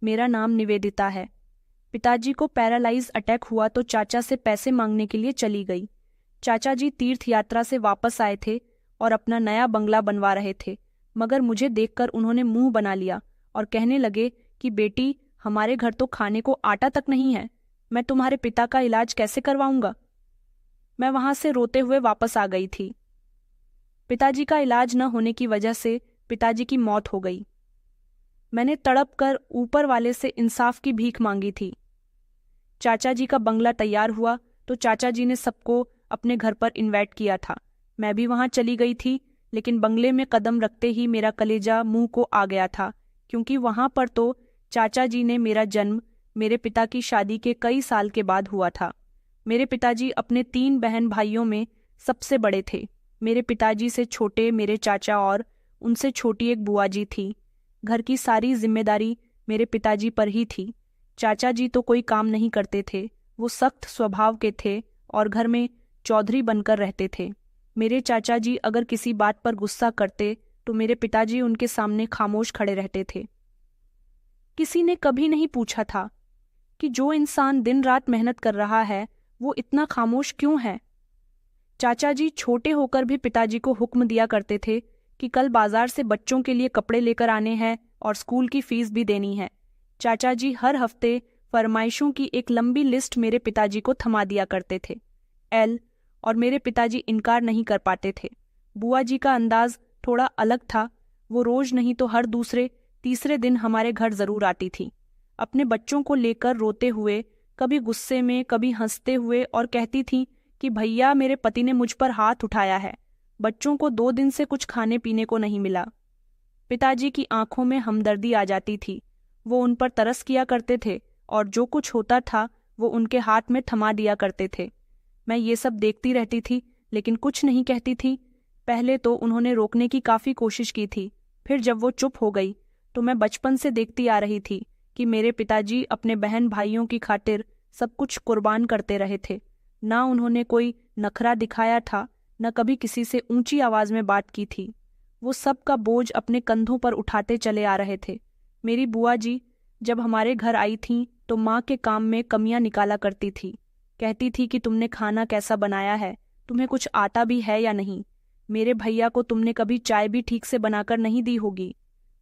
मेरा नाम निवेदिता है। पिताजी को पैरालाइज अटैक हुआ तो चाचा से पैसे मांगने के लिए चली गई। चाचा जी तीर्थ यात्रा से वापस आए थे और अपना नया बंगला बनवा रहे थे, मगर मुझे देखकर उन्होंने मुंह बना लिया और कहने लगे कि बेटी, हमारे घर तो खाने को आटा तक नहीं है, मैं तुम्हारे पिता का इलाज कैसे करवाऊंगा। मैं वहां से रोते हुए वापस आ गई थी। पिताजी का इलाज न होने की वजह से पिताजी की मौत हो गई। मैंने तड़प कर ऊपर वाले से इंसाफ की भीख मांगी थी। चाचा जी का बंगला तैयार हुआ तो चाचा जी ने सबको अपने घर पर इनवाइट किया था। मैं भी वहां चली गई थी, लेकिन बंगले में कदम रखते ही मेरा कलेजा मुंह को आ गया था, क्योंकि वहां पर तो चाचा जी ने मेरा जन्म मेरे पिता की शादी के कई साल के बाद हुआ था। मेरे पिताजी अपने 3 बहन भाइयों में सबसे बड़े थे। मेरे पिताजी से छोटे मेरे चाचा और उनसे छोटी एक बुआ जी थी। घर की सारी जिम्मेदारी मेरे पिताजी पर ही थी। चाचा जी तो कोई काम नहीं करते थे, वो सख्त स्वभाव के थे और घर में चौधरी बनकर रहते थे। मेरे चाचा जी अगर किसी बात पर गुस्सा करते तो मेरे पिताजी उनके सामने खामोश खड़े रहते थे। किसी ने कभी नहीं पूछा था कि जो इंसान दिन रात मेहनत कर रहा है वो इतना खामोश क्यों है। चाचा जी छोटे होकर भी पिताजी को हुक्म दिया करते थे कि कल बाजार से बच्चों के लिए कपड़े लेकर आने हैं और स्कूल की फीस भी देनी है। चाचा जी हर हफ्ते फरमाइशों की एक लंबी लिस्ट मेरे पिताजी को थमा दिया करते थे। और मेरे पिताजी इनकार नहीं कर पाते थे। बुआ जी का अंदाज थोड़ा अलग था। वो रोज नहीं तो हर दूसरे तीसरे दिन हमारे घर जरूर आती थी, अपने बच्चों को लेकर रोते हुए, कभी गुस्से में कभी हंसते हुए, और कहती थी कि भैया, मेरे पति ने मुझ पर हाथ उठाया है, बच्चों को 2 दिन से कुछ खाने पीने को नहीं मिला। पिताजी की आंखों में हमदर्दी आ जाती थी। वो उन पर तरस किया करते थे और जो कुछ होता था वो उनके हाथ में थमा दिया करते थे। मैं ये सब देखती रहती थी, लेकिन कुछ नहीं कहती थी। पहले तो उन्होंने रोकने की काफी कोशिश की थी, फिर जब वो चुप हो गई तो मैं बचपन से देखती आ रही थी कि मेरे पिताजी अपने बहन भाइयों की खातिर सब कुछ कुर्बान करते रहे थे। ना उन्होंने कोई नखरा दिखाया था, न कभी किसी से ऊंची आवाज में बात की थी। वो सब का बोझ अपने कंधों पर उठाते चले आ रहे थे। मेरी बुआ जी जब हमारे घर आई थीं तो माँ के काम में कमियां निकाला करती थी। कहती थी कि तुमने खाना कैसा बनाया है, तुम्हें कुछ आता भी है या नहीं, मेरे भैया को तुमने कभी चाय भी ठीक से बनाकर नहीं दी होगी।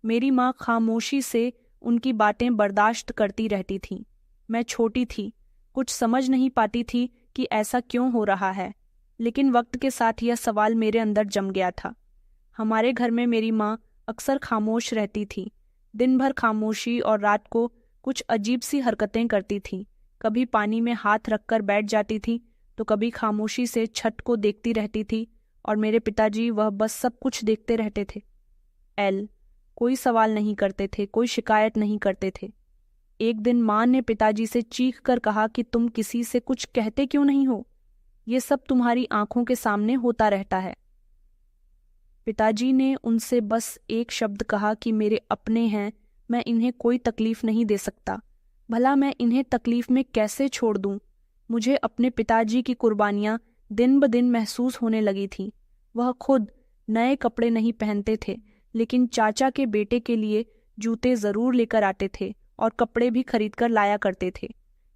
मेरी माँ खामोशी से उनकी बातें बर्दाश्त करती रहती थी। मैं छोटी थी, कुछ समझ नहीं पाती थी कि ऐसा क्यों हो रहा है, लेकिन वक्त के साथ यह सवाल मेरे अंदर जम गया था। हमारे घर में मेरी माँ अक्सर खामोश रहती थी, दिन भर खामोशी, और रात को कुछ अजीब सी हरकतें करती थी। कभी पानी में हाथ रखकर बैठ जाती थी तो कभी खामोशी से छत को देखती रहती थी, और मेरे पिताजी वह बस सब कुछ देखते रहते थे। कोई सवाल नहीं करते थे, कोई शिकायत नहीं करते थे। एक दिन माँ ने पिताजी से चीख कर कहा कि तुम किसी से कुछ कहते क्यों नहीं हो, ये सब तुम्हारी आंखों के सामने होता रहता है। पिताजी ने उनसे बस एक शब्द कहा कि मेरे अपने हैं, मैं इन्हें कोई तकलीफ नहीं दे सकता, भला मैं इन्हें तकलीफ में कैसे छोड़ दूं। मुझे अपने पिताजी की कुर्बानियां दिन ब दिन महसूस होने लगी थीं। वह खुद नए कपड़े नहीं पहनते थे, लेकिन चाचा के बेटे के लिए जूते जरूर लेकर आते थे और कपड़े भी खरीद कर लाया करते थे।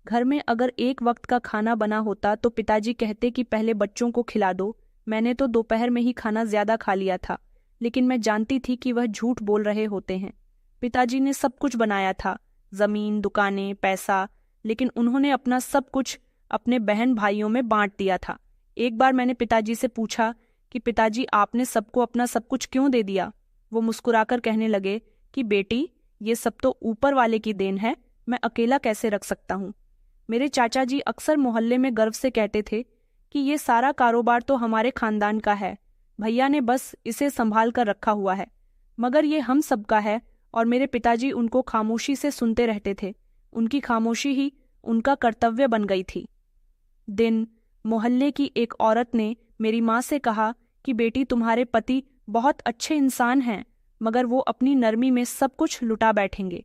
घर में अगर एक वक्त का खाना बना होता तो पिताजी कहते कि पहले बच्चों को खिला दो। मैंने तो दोपहर में ही खाना ज्यादा खा लिया था, लेकिन मैं जानती थी कि वह झूठ बोल रहे होते हैं। पिताजी ने सब कुछ बनाया था, जमीन, दुकानें, पैसा, लेकिन उन्होंने अपना सब कुछ अपने बहन भाइयों में बांट दिया था। एक बार मैंने पिताजी से पूछा कि पिताजी, आपने सबको अपना सब कुछ क्यों दे दिया। वो मुस्कुराकर कहने लगे कि बेटी, ये सब तो ऊपर वाले की देन है, मैं अकेला कैसे रख सकता हूँ। मेरे चाचा जी अक्सर मोहल्ले में गर्व से कहते थे कि ये सारा कारोबार तो हमारे खानदान का है, भैया ने बस इसे संभाल कर रखा हुआ है, मगर ये हम सबका है। और मेरे पिताजी उनको खामोशी से सुनते रहते थे। उनकी खामोशी ही उनका कर्तव्य बन गई थी। दिन मोहल्ले की एक औरत ने मेरी माँ से कहा कि बेटी, तुम्हारे पति बहुत अच्छे इंसान हैं, मगर वो अपनी नरमी में सब कुछ लुटा बैठेंगे।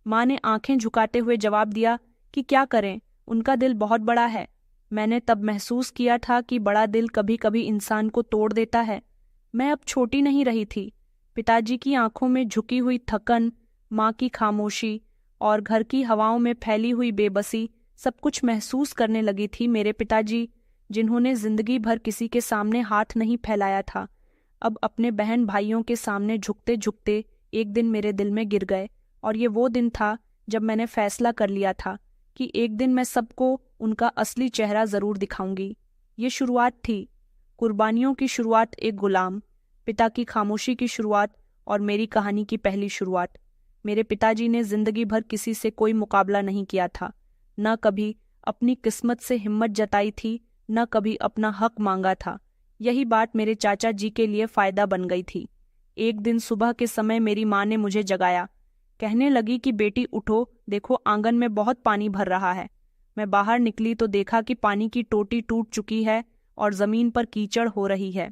माँ ने आंखें झुकाते हुए जवाब दिया कि क्या करें, उनका दिल बहुत बड़ा है। मैंने तब महसूस किया था कि बड़ा दिल कभी कभी इंसान को तोड़ देता है। मैं अब छोटी नहीं रही थी। पिताजी की आंखों में झुकी हुई थकन, माँ की खामोशी और घर की हवाओं में फैली हुई बेबसी सब कुछ महसूस करने लगी थी। मेरे पिताजी, जिन्होंने जिंदगी भर किसी के सामने हाथ नहीं फैलाया था, अब अपने बहन भाइयों के सामने झुकते झुकते एक दिन मेरे दिल में गिर गए। और ये वो दिन था जब मैंने फैसला कर लिया था कि एक दिन मैं सबको उनका असली चेहरा जरूर दिखाऊंगी। ये शुरुआत थी, कुर्बानियों की शुरुआत, एक गुलाम पिता की खामोशी की शुरुआत और मेरी कहानी की पहली शुरुआत। मेरे पिताजी ने जिंदगी भर किसी से कोई मुकाबला नहीं किया था, न कभी अपनी किस्मत से हिम्मत जताई थी, न कभी अपना हक मांगा था। यही बात मेरे चाचा जी के लिए फायदा बन गई थी। एक दिन सुबह के समय मेरी माँ ने मुझे जगाया। कहने लगी कि बेटी उठो, देखो आंगन में बहुत पानी भर रहा है। मैं बाहर निकली तो देखा कि पानी की टोटी टूट चुकी है और जमीन पर कीचड़ हो रही है।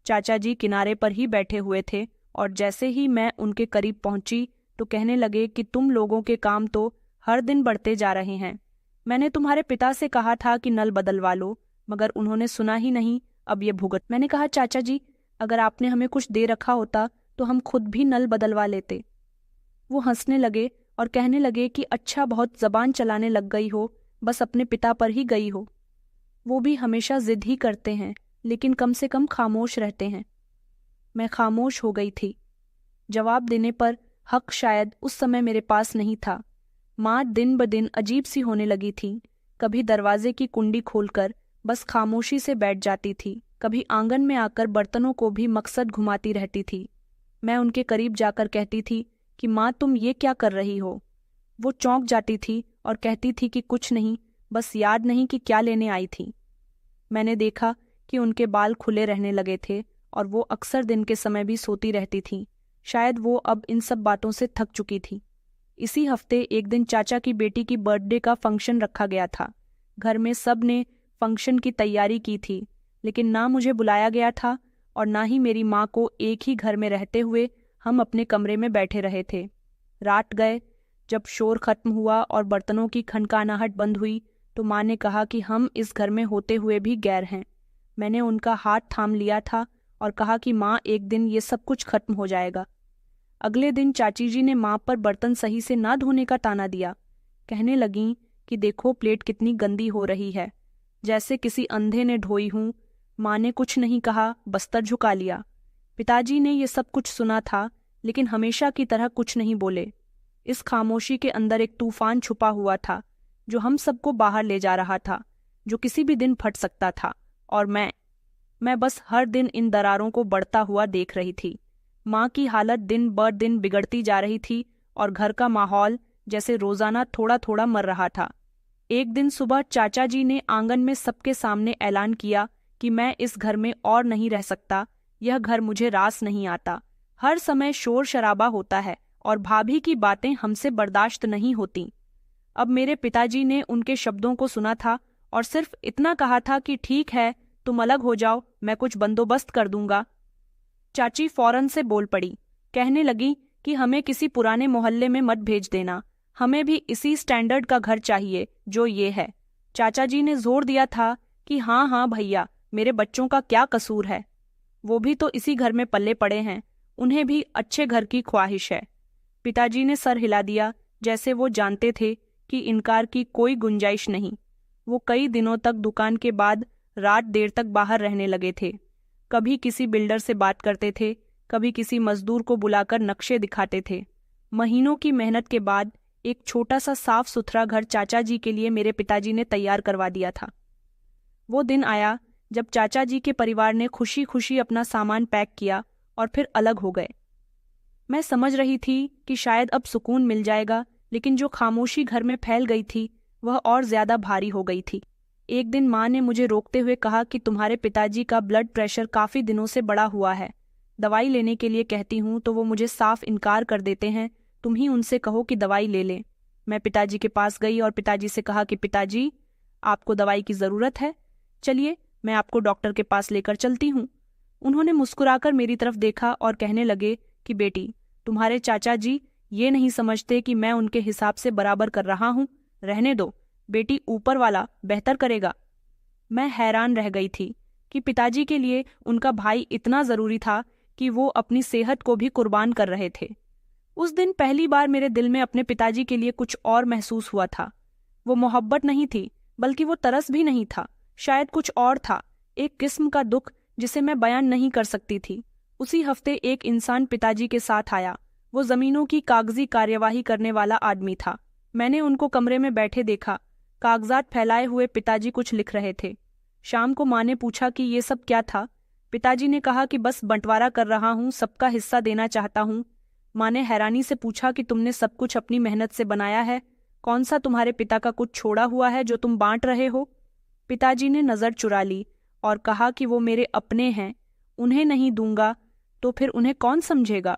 चाचा जी किनारे पर ही बैठे हुए थे और जैसे ही मैं उनके करीब पहुंची तो कहने लगे कि तुम लोगों के काम तो हर दिन बढ़ते जा रहे हैं। मैंने तुम्हारे पिता से कहा था कि नल बदलवा लो, मगर उन्होंने सुना ही नहीं। अब ये भुगत। मैंने कहा चाचा जी, अगर आपने हमें कुछ दे रखा होता तो हम खुद भी नल बदलवा लेते। वो हंसने लगे और कहने लगे कि अच्छा, बहुत जबान चलाने लग गई हो, बस अपने पिता पर ही गई हो। वो भी हमेशा जिद ही करते हैं, लेकिन कम से कम खामोश रहते हैं। मैं खामोश हो गई थी। जवाब देने पर हक शायद उस समय मेरे पास नहीं था। माँ दिन ब दिन अजीब सी होने लगी थी। कभी दरवाजे की कुंडी खोलकर बस खामोशी से बैठ जाती थी, कभी आंगन में आकर बर्तनों को भी मकसद घुमाती रहती थी। मैं उनके करीब जाकर कहती थी कि माँ, तुम ये क्या कर रही हो? वो चौंक जाती थी और कहती थी कि कुछ नहीं, बस याद नहीं कि क्या लेने आई थी। मैंने देखा कि उनके बाल खुले रहने लगे थे और वो अक्सर दिन के समय भी सोती रहती थीं। शायद वो अब इन सब बातों से थक चुकी थी। इसी हफ्ते एक दिन चाचा की बेटी की बर्थडे का फंक्शन रखा गया था। घर में सब ने फंक्शन की तैयारी की थी, लेकिन ना मुझे बुलाया गया था और ना ही मेरी माँ को। एक ही घर में रहते हुए हम अपने कमरे में बैठे रहे थे। रात गए। जब शोर खत्म हुआ और बर्तनों की खनकानाहट बंद हुई तो माँ ने कहा कि हम इस घर में होते हुए भी गैर हैं। मैंने उनका हाथ थाम लिया था और कहा कि माँ, एक दिन ये सब कुछ खत्म हो जाएगा। अगले दिन चाची जी ने माँ पर बर्तन सही से ना धोने का ताना दिया। कहने लगीं कि देखो प्लेट कितनी गंदी हो रही है, जैसे किसी अंधे ने ढोई हूँ। माँ ने कुछ नहीं कहा, बस्तर झुका लिया। पिताजी ने ये सब कुछ सुना था, लेकिन हमेशा की तरह कुछ नहीं बोले। इस खामोशी के अंदर एक तूफान छुपा हुआ था जो हम सबको बाहर ले जा रहा था, जो किसी भी दिन फट सकता था। और मैं बस हर दिन इन दरारों को बढ़ता हुआ देख रही थी। माँ की हालत दिन ब दिन बिगड़ती जा रही थी और घर का माहौल जैसे रोजाना थोड़ा थोड़ा मर रहा था। एक दिन सुबह चाचा जी ने आंगन में सबके सामने ऐलान किया कि मैं इस घर में और नहीं रह सकता। यह घर मुझे रास नहीं आता। हर समय शोर शराबा होता है और भाभी की बातें हमसे बर्दाश्त नहीं होती। अब मेरे पिताजी ने उनके शब्दों को सुना था और सिर्फ इतना कहा था कि ठीक है, तुम अलग हो जाओ, मैं कुछ बंदोबस्त कर दूंगा। चाची फौरन से बोल पड़ी। कहने लगी कि हमें किसी पुराने मोहल्ले में मत भेज देना, हमें भी इसी स्टैंडर्ड का घर चाहिए जो ये है। चाचा जी ने जोर दिया था कि हाँ हाँ भैया, मेरे बच्चों का क्या कसूर है, वो भी तो इसी घर में पले पड़े हैं, उन्हें भी अच्छे घर की ख्वाहिश है। पिताजी ने सर हिला दिया, जैसे वो जानते थे कि इनकार की कोई गुंजाइश नहीं। वो कई दिनों तक दुकान के बाद रात देर तक बाहर रहने लगे थे। कभी किसी बिल्डर से बात करते थे, कभी किसी मजदूर को बुलाकर नक्शे दिखाते थे। महीनों की मेहनत के बाद एक छोटा सा साफ सुथरा घर चाचा जी के लिए मेरे पिताजी ने तैयार करवा दिया था। वो दिन आया जब चाचा जी के परिवार ने खुशी खुशी अपना सामान पैक किया और फिर अलग हो गए। मैं समझ रही थी कि शायद अब सुकून मिल जाएगा, लेकिन जो खामोशी घर में फैल गई थी वह और ज्यादा भारी हो गई थी। एक दिन माँ ने मुझे रोकते हुए कहा कि तुम्हारे पिताजी का ब्लड प्रेशर काफी दिनों से बढ़ा हुआ है। दवाई लेने के लिए कहती हूँ तो वो मुझे साफ इनकार कर देते हैं। तुम ही उनसे कहो कि दवाई ले लें। मैं पिताजी के पास गई और पिताजी से कहा कि पिताजी, आपको दवाई की जरूरत है, चलिए मैं आपको डॉक्टर के पास लेकर चलती हूँ। उन्होंने मुस्कुराकर मेरी तरफ देखा और कहने लगे कि बेटी, तुम्हारे चाचा जी ये नहीं समझते कि मैं उनके हिसाब से बराबर कर रहा हूँ, रहने दो बेटी, ऊपर वाला बेहतर करेगा। मैं हैरान रह गई थी कि पिताजी के लिए उनका भाई इतना जरूरी था कि वो अपनी सेहत को भी कुर्बान कर रहे थे। उस दिन पहली बार मेरे दिल में अपने पिताजी के लिए कुछ और महसूस हुआ था। वो मोहब्बत नहीं थी, बल्कि वो तरस भी नहीं था। शायद कुछ और था, एक किस्म का दुख जिसे मैं बयान नहीं कर सकती थी। उसी हफ्ते एक इंसान पिताजी के साथ आया। वो जमीनों की कागजी कार्यवाही करने वाला आदमी था। मैंने उनको कमरे में बैठे देखा। कागजात फैलाए हुए पिताजी कुछ लिख रहे थे। शाम को माँ ने पूछा कि ये सब क्या था। पिताजी ने कहा कि बस बंटवारा कर रहा हूँ, सबका हिस्सा देना चाहता हूँ। माँ ने हैरानी से पूछा कि तुमने सब कुछ अपनी मेहनत से बनाया है, कौन सा तुम्हारे पिता का कुछ छोड़ा हुआ है जो तुम बांट रहे हो? पिताजी ने नजर चुरा ली और कहा कि वो मेरे अपने हैं, उन्हें नहीं दूंगा तो फिर उन्हें कौन समझेगा।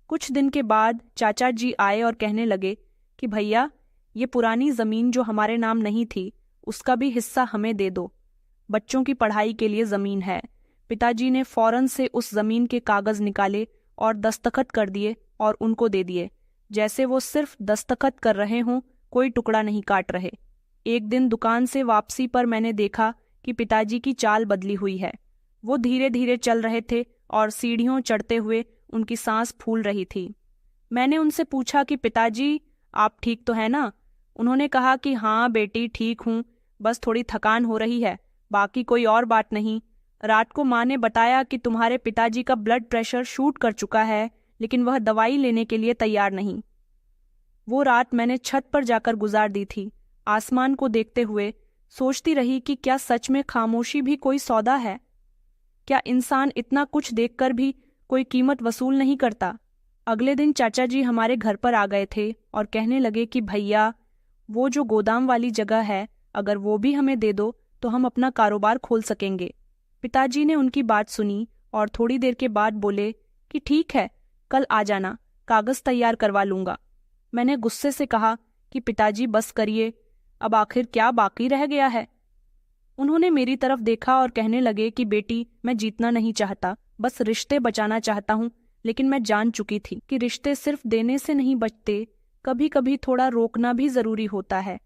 कुछ दिन के बाद चाचा जी आए और कहने लगे कि भैया, ये पुरानी जमीन जो हमारे नाम नहीं थी, उसका भी हिस्सा हमें दे दो। बच्चों की पढ़ाई के लिए जमीन है। पिताजी ने फौरन से उस जमीन के कागज निकाले और दस्तखत कर दिए और उनको दे दिए, जैसे वो सिर्फ दस्तखत कर रहे हों, कोई टुकड़ा नहीं काट रहे। एक दिन दुकान से वापसी पर मैंने देखा कि पिताजी की चाल बदली हुई है। वो धीरे धीरे चल रहे थे और सीढ़ियों चढ़ते हुए उनकी सांस फूल रही थी। मैंने उनसे पूछा कि पिताजी, आप ठीक तो है ना? उन्होंने कहा कि हाँ बेटी, ठीक हूँ, बस थोड़ी थकान हो रही है, बाकी कोई और बात नहीं। रात को माँ ने बताया कि तुम्हारे पिताजी का ब्लड प्रेशर शूट कर चुका है, लेकिन वह दवाई लेने के लिए तैयार नहीं। वो रात मैंने छत पर जाकर गुजार दी थी, आसमान को देखते हुए सोचती रही कि क्या सच में खामोशी भी कोई सौदा है? क्या इंसान इतना कुछ देखकर भी कोई कीमत वसूल नहीं करता? अगले दिन चाचा जी हमारे घर पर आ गए थे और कहने लगे कि भैया, वो जो गोदाम वाली जगह है, अगर वो भी हमें दे दो तो हम अपना कारोबार खोल सकेंगे। पिताजी ने उनकी बात सुनी और थोड़ी देर के बाद बोले कि ठीक है, कल आ जाना, कागज तैयार करवा लूंगा। मैंने गुस्से से कहा कि पिताजी बस करिए, अब आखिर क्या बाकी रह गया है? उन्होंने मेरी तरफ देखा और कहने लगे कि बेटी, मैं जीतना नहीं चाहता, बस रिश्ते बचाना चाहता हूँ। लेकिन मैं जान चुकी थी कि रिश्ते सिर्फ देने से नहीं बचते, कभी कभी थोड़ा रोकना भी जरूरी होता है।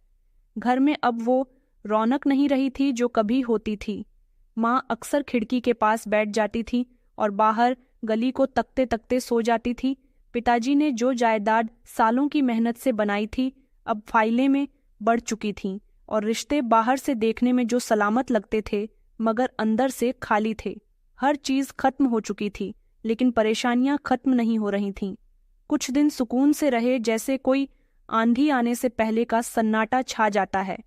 घर में अब वो रौनक नहीं रही थी जो कभी होती थी। माँ अक्सर खिड़की के पास बैठ जाती थी और बाहर गली को तकते तकते सो जाती थी। पिताजी ने जो जायदाद सालों की मेहनत से बनाई थी, अब फाइलें में बढ़ चुकी थीं और रिश्ते बाहर से देखने में जो सलामत लगते थे, मगर अंदर से खाली थे। हर चीज खत्म हो चुकी थी, लेकिन परेशानियां खत्म नहीं हो रही थीं। कुछ दिन सुकून से रहे, जैसे कोई आंधी आने से पहले का सन्नाटा छा जाता है।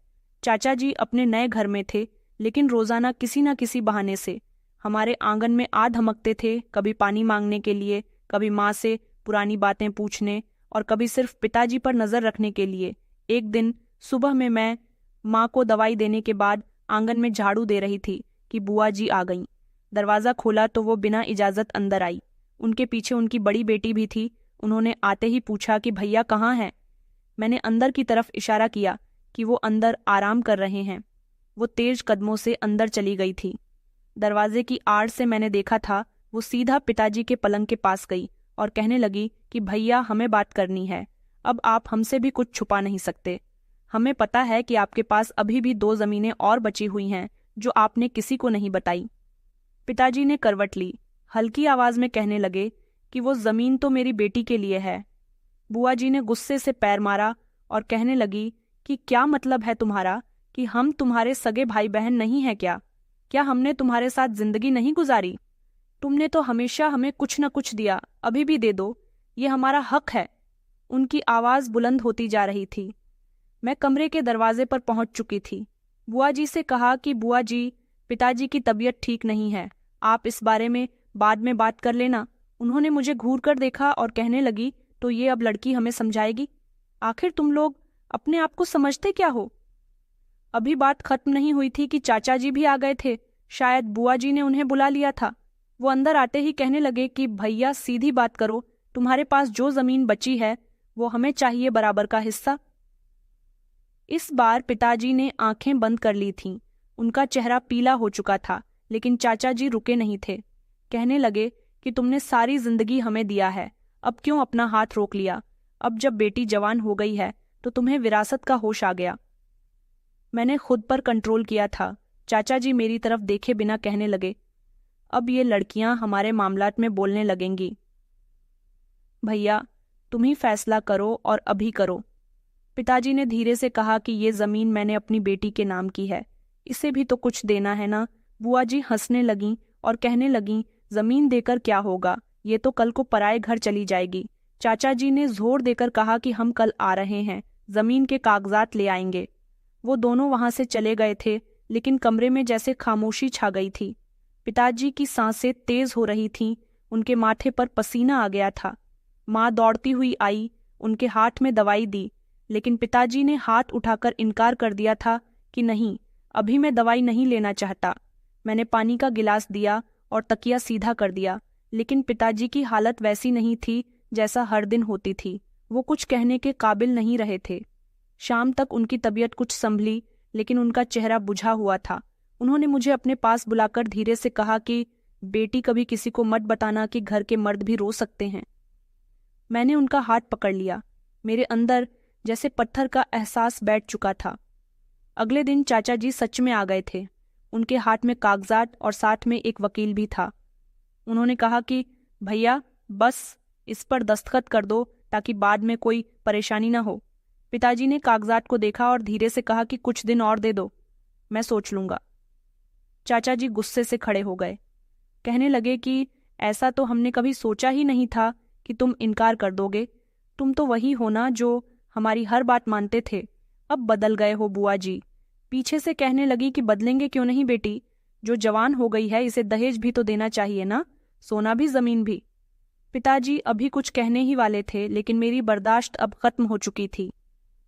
चाचा जी अपने नए घर में थे, लेकिन रोजाना किसी न किसी बहाने से हमारे आंगन में आ धमकते थे, कभी पानी मांगने के लिए, कभी माँ से पुरानी बातें पूछने और कभी सिर्फ पिताजी पर नजर रखने के लिए। एक दिन सुबह में मैं माँ को दवाई देने के बाद आंगन में झाड़ू दे रही थी कि बुआ जी आ गईं। दरवाज़ा खोला तो वो बिना इजाज़त अंदर आई। उनके पीछे उनकी बड़ी बेटी भी थी। उन्होंने आते ही पूछा कि भैया कहाँ हैं? मैंने अंदर की तरफ इशारा किया कि वो अंदर आराम कर रहे हैं। वो तेज कदमों से अंदर चली गई थी। दरवाजे की आड़ से मैंने देखा था, वो सीधा पिताजी के पलंग के पास गई और कहने लगी कि भैया, हमें बात करनी है। अब आप हमसे भी कुछ छुपा नहीं सकते। हमें पता है कि आपके पास अभी भी 2 जमीनें और बची हुई हैं जो आपने किसी को नहीं बताई। पिताजी ने करवट ली, हल्की आवाज में कहने लगे कि वो जमीन तो मेरी बेटी के लिए है। बुआ जी ने गुस्से से पैर मारा और कहने लगी कि क्या मतलब है तुम्हारा, कि हम तुम्हारे सगे भाई बहन नहीं हैं क्या? क्या हमने तुम्हारे साथ जिंदगी नहीं गुजारी? तुमने तो हमेशा हमें कुछ न कुछ दिया, अभी भी दे दो, ये हमारा हक है। उनकी आवाज बुलंद होती जा रही थी। मैं कमरे के दरवाजे पर पहुंच चुकी थी। बुआ जी से कहा कि बुआ जी, पिताजी की तबीयत ठीक नहीं है, आप इस बारे में बाद में बात कर लेना। उन्होंने मुझे घूर कर देखा और कहने लगी, तो ये अब लड़की हमें समझाएगी? आखिर तुम लोग अपने आप को समझते क्या हो? अभी बात खत्म नहीं हुई थी कि चाचा जी भी आ गए थे। शायद बुआ जी ने उन्हें बुला लिया था। वो अंदर आते ही कहने लगे कि भैया, सीधी बात करो, तुम्हारे पास जो जमीन बची है वो हमें चाहिए बराबर का हिस्सा। इस बार पिताजी ने आंखें बंद कर ली थीं। उनका चेहरा पीला हो चुका था, लेकिन चाचा जी रुके नहीं थे। कहने लगे कि तुमने सारी जिंदगी हमें दिया है, अब क्यों अपना हाथ रोक लिया? अब जब बेटी जवान हो गई है तो तुम्हें विरासत का होश आ गया। मैंने खुद पर कंट्रोल किया था। चाचा जी मेरी तरफ देखे बिना कहने लगे, अब ये लड़कियां हमारे मामलात में बोलने लगेंगी। भैया, तुम ही फैसला करो और अभी करो। पिताजी ने धीरे से कहा कि ये जमीन मैंने अपनी बेटी के नाम की है, इसे भी तो कुछ देना है ना। बुआ जी हंसने लगीं और कहने लगीं, जमीन देकर क्या होगा, ये तो कल को पराए घर चली जाएगी। चाचा जी ने जोर देकर कहा कि हम कल आ रहे हैं, जमीन के कागजात ले आएंगे। वो दोनों वहां से चले गए थे, लेकिन कमरे में जैसे खामोशी छा गई थी। पिताजी की सांसें तेज हो रही थीं, उनके माथे पर पसीना आ गया था। माँ दौड़ती हुई आई, उनके हाथ में दवाई दी, लेकिन पिताजी ने हाथ उठाकर इनकार कर दिया था कि नहीं, अभी मैं दवाई नहीं लेना चाहता। मैंने पानी का गिलास दिया और तकिया सीधा कर दिया, लेकिन पिताजी की हालत वैसी नहीं थी जैसा हर दिन होती थी। वो कुछ कहने के काबिल नहीं रहे थे। शाम तक उनकी तबीयत कुछ संभली, लेकिन उनका चेहरा बुझा हुआ था। उन्होंने मुझे अपने पास बुलाकर धीरे से कहा कि बेटी, कभी किसी को मत बताना कि घर के मर्द भी रो सकते हैं। मैंने उनका हाथ पकड़ लिया। मेरे अंदर जैसे पत्थर का एहसास बैठ चुका था। अगले दिन चाचा जी सच में आ गए थे। उनके हाथ में कागजात और साथ में एक वकील भी था। उन्होंने कहा कि भैया, बस इस पर दस्तखत कर दो ताकि बाद में कोई परेशानी ना हो। पिताजी ने कागजात को देखा और धीरे से कहा कि कुछ दिन और दे दो, मैं सोच लूंगा। चाचा जी गुस्से से खड़े हो गए। कहने लगे कि ऐसा तो हमने कभी सोचा ही नहीं था कि तुम इनकार कर दोगे। तुम तो वही हो ना जो हमारी हर बात मानते थे। अब बदल गए हो बुआ जी। पीछे से कहने लगी कि बदलेंगे क्यों नहीं बेटी, जो जवान हो गई है इसे दहेज भी तो देना चाहिए ना, सोना भी, जमीन भी। पिताजी अभी कुछ कहने ही वाले थे, लेकिन मेरी बर्दाश्त अब खत्म हो चुकी थी।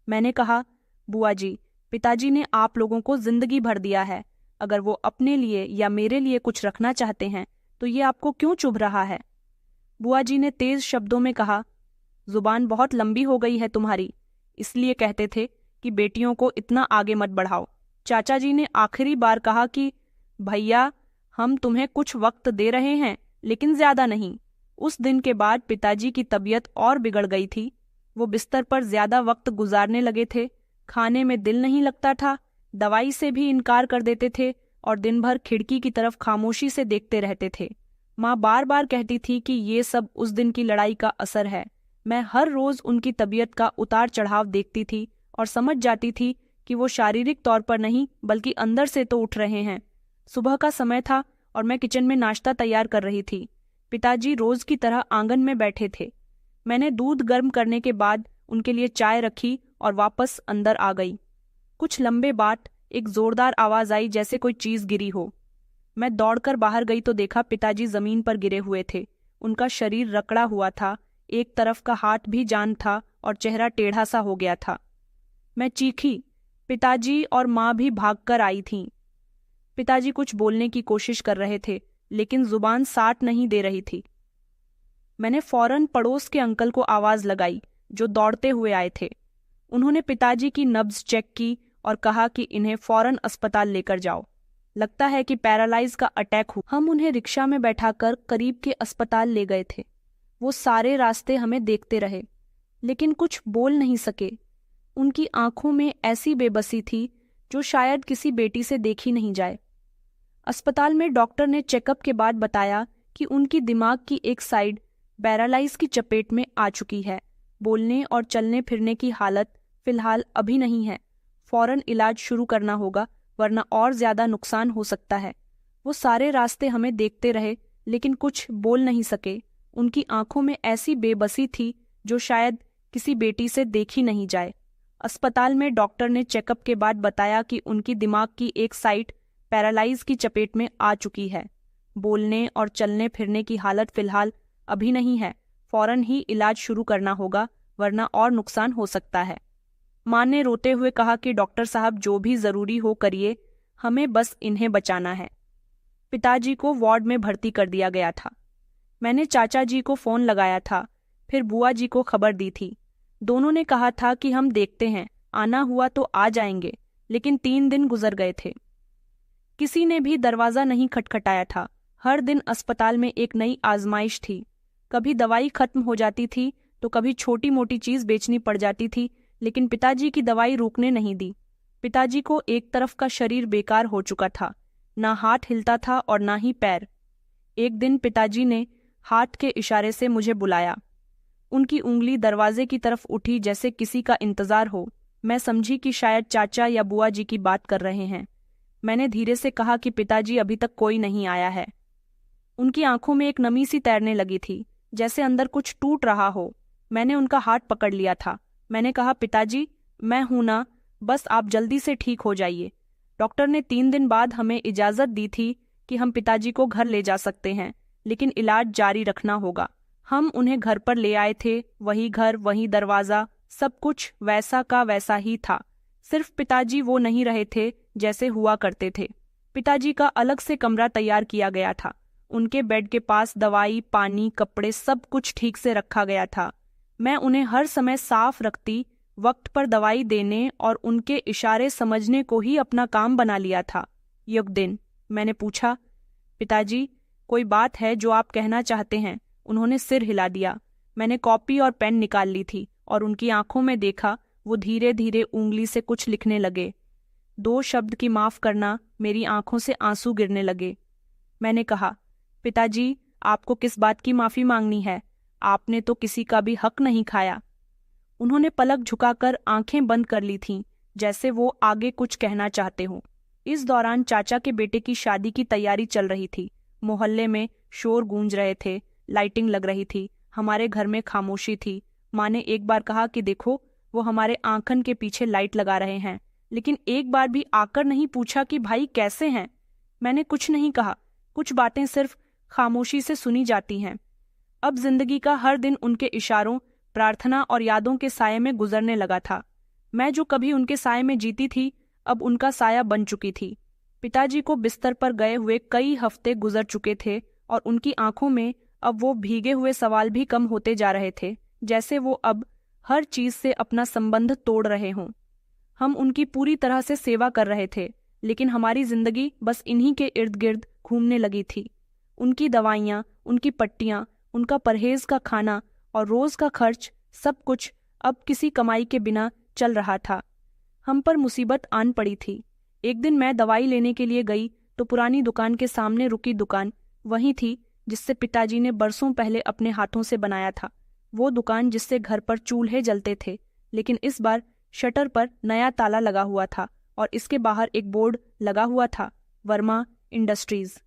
मैंने कहा, बुआ जी, पिताजी ने आप लोगों को जिंदगी भर दिया है। अगर वो अपने लिए या मेरे लिए कुछ रखना चाहते हैं तो ये आपको क्यों चुभ रहा है? बुआ जी ने तेज शब्दों में कहा, जुबान बहुत लंबी हो गई है तुम्हारी, इसलिए कहते थे कि बेटियों को इतना आगे मत बढ़ाओ। चाचा जी ने आखिरी बार कहा कि भैया, हम तुम्हें कुछ वक्त दे रहे हैं, लेकिन ज्यादा नहीं। उस दिन के बाद पिताजी की तबीयत और बिगड़ गई थी। वो बिस्तर पर ज्यादा वक्त गुजारने लगे थे, खाने में दिल नहीं लगता था, दवाई से भी इनकार कर देते थे और दिन भर खिड़की की तरफ खामोशी से देखते रहते थे। माँ बार बार कहती थी कि ये सब उस दिन की लड़ाई का असर है। मैं हर रोज उनकी तबीयत का उतार चढ़ाव देखती थी और समझ जाती थी कि वो शारीरिक तौर पर नहीं बल्कि अंदर से तो उठ रहे हैं। सुबह का समय था और मैं किचन में नाश्ता तैयार कर रही थी। पिताजी रोज की तरह आंगन में बैठे थे। मैंने दूध गर्म करने के बाद उनके लिए चाय रखी और वापस अंदर आ गई। कुछ लंबे बाद एक जोरदार आवाज आई, जैसे कोई चीज गिरी हो। मैं दौड़कर बाहर गई तो देखा पिताजी जमीन पर गिरे हुए थे। उनका शरीर रकड़ा हुआ था, एक तरफ का हाथ भी जान था और चेहरा टेढ़ा सा हो गया था। मैं चीखी। पिताजी और माँ भी भागकर आई थीं। पिताजी कुछ बोलने की कोशिश कर रहे थे, लेकिन जुबान साथ नहीं दे रही थी। मैंने फौरन पड़ोस के अंकल को आवाज लगाई, जो दौड़ते हुए आए थे। उन्होंने पिताजी की नब्ज चेक की और कहा कि इन्हें फौरन अस्पताल लेकर जाओ, लगता है कि पैरालाइज का अटैक हुआ। हम उन्हें रिक्शा में बैठाकर करीब के अस्पताल ले गए थे। वो सारे रास्ते हमें देखते रहे, लेकिन कुछ बोल नहीं सके। उनकी आंखों में ऐसी बेबसी थी जो शायद किसी बेटी से देखी नहीं जाए। अस्पताल में डॉक्टर ने चेकअप के बाद बताया कि उनकी दिमाग की एक साइड पैरालाइज की चपेट में आ चुकी है। बोलने और चलने फिरने की हालत फिलहाल अभी नहीं है। फौरन इलाज शुरू करना होगा, वरना और ज्यादा नुकसान हो सकता है। वो सारे रास्ते हमें देखते रहे, लेकिन कुछ बोल नहीं सके। उनकी आंखों में ऐसी बेबसी थी जो शायद किसी बेटी से देखी नहीं जाए। अस्पताल में डॉक्टर ने चेकअप के बाद बताया कि उनकी दिमाग की एक साइड पैरालाइज की चपेट में आ चुकी है। बोलने और चलने फिरने की हालत फिलहाल अभी नहीं है। फौरन ही इलाज शुरू करना होगा, वरना और नुकसान हो सकता है। माँ ने रोते हुए कहा कि डॉक्टर साहब, जो भी जरूरी हो करिए, हमें बस इन्हें बचाना है। पिताजी को वार्ड में भर्ती कर दिया गया था। मैंने चाचा जी को फोन लगाया था, फिर बुआ जी को खबर दी थी। दोनों ने कहा था कि हम देखते हैं, आना हुआ तो आ जाएंगे, लेकिन 3 दिन गुजर गए थे। किसी ने भी दरवाजा नहीं खटखटाया था। हर दिन अस्पताल में एक नई आजमाइश थी। कभी दवाई खत्म हो जाती थी तो कभी छोटी मोटी चीज बेचनी पड़ जाती थी, लेकिन पिताजी की दवाई रुकने नहीं दी। पिताजी को एक तरफ का शरीर बेकार हो चुका था, ना हाथ हिलता था और ना ही पैर। एक दिन पिताजी ने हाथ के इशारे से मुझे बुलाया। उनकी उंगली दरवाजे की तरफ उठी जैसे किसी का इंतजार हो। मैं समझी कि शायद चाचा या बुआ जी की बात कर रहे हैं। मैंने धीरे से कहा कि पिताजी अभी तक कोई नहीं आया है। उनकी आंखों में एक नमी सी तैरने लगी थी, जैसे अंदर कुछ टूट रहा हो। मैंने उनका हाथ पकड़ लिया था। मैंने कहा, पिताजी मैं हूं ना, बस आप जल्दी से ठीक हो जाइए। डॉक्टर ने 3 दिन बाद हमें इजाजत दी थी कि हम पिताजी को घर ले जा सकते हैं, लेकिन इलाज जारी रखना होगा। हम उन्हें घर पर ले आए थे, वही घर, वही दरवाजा, सब कुछ वैसा का वैसा ही था। सिर्फ पिताजी वो नहीं रहे थे जैसे हुआ करते थे। पिताजी का अलग से कमरा तैयार किया गया था। उनके बेड के पास दवाई, पानी, कपड़े, सब कुछ ठीक से रखा गया था। मैं उन्हें हर समय साफ रखती, वक्त पर दवाई देने और उनके इशारे समझने को ही अपना काम बना लिया था। एक दिन मैंने पूछा, पिताजी कोई बात है जो आप कहना चाहते हैं? उन्होंने सिर हिला दिया। मैंने कॉपी और पेन निकाल ली थी और उनकी आंखों में देखा। वो धीरे धीरे उंगली से कुछ लिखने लगे। 2 शब्द की माफ करना। मेरी आंखों से आंसू गिरने लगे। मैंने कहा, पिताजी आपको किस बात की माफी मांगनी है? आपने तो किसी का भी हक नहीं खाया। उन्होंने पलक झुकाकर आंखें बंद कर ली थीं, जैसे वो आगे कुछ कहना चाहते हों। इस दौरान चाचा के बेटे की शादी की तैयारी चल रही थी। मोहल्ले में शोर गूंज रहे थे, लाइटिंग लग रही थी। हमारे घर में खामोशी थी। माँ ने एक बार कहा कि देखो, वो हमारे आंखन के पीछे लाइट लगा रहे हैं, लेकिन एक बार भी आकर नहीं पूछा कि भाई कैसे हैं। मैंने कुछ नहीं कहा। कुछ बातें सिर्फ खामोशी से सुनी जाती हैं। अब जिंदगी का हर दिन उनके इशारों, प्रार्थना और यादों के साये में गुजरने लगा था। मैं जो कभी उनके साये में जीती थी, अब उनका साया बन चुकी थी। पिताजी को बिस्तर पर गए हुए कई हफ्ते गुजर चुके थे और उनकी आंखों में अब वो भीगे हुए सवाल भी कम होते जा रहे थे, जैसे वो अब हर चीज से अपना संबंध तोड़ रहे हों। हम उनकी पूरी तरह से सेवा कर रहे थे, लेकिन हमारी जिंदगी बस इन्हीं के इर्द गिर्द घूमने लगी थी। उनकी दवाइयाँ, उनकी पट्टियाँ, उनका परहेज का खाना और रोज का खर्च, सब कुछ अब किसी कमाई के बिना चल रहा था। हम पर मुसीबत आन पड़ी थी। एक दिन मैं दवाई लेने के लिए गई तो पुरानी दुकान के सामने रुकी दुकान वही थी जिससे पिताजी ने बरसों पहले अपने हाथों से बनाया था। वो दुकान जिससे घर पर चूल्हे जलते थे, लेकिन इस बार शटर पर नया ताला लगा हुआ था और इसके बाहर एक बोर्ड लगा हुआ था, वर्मा इंडस्ट्रीज।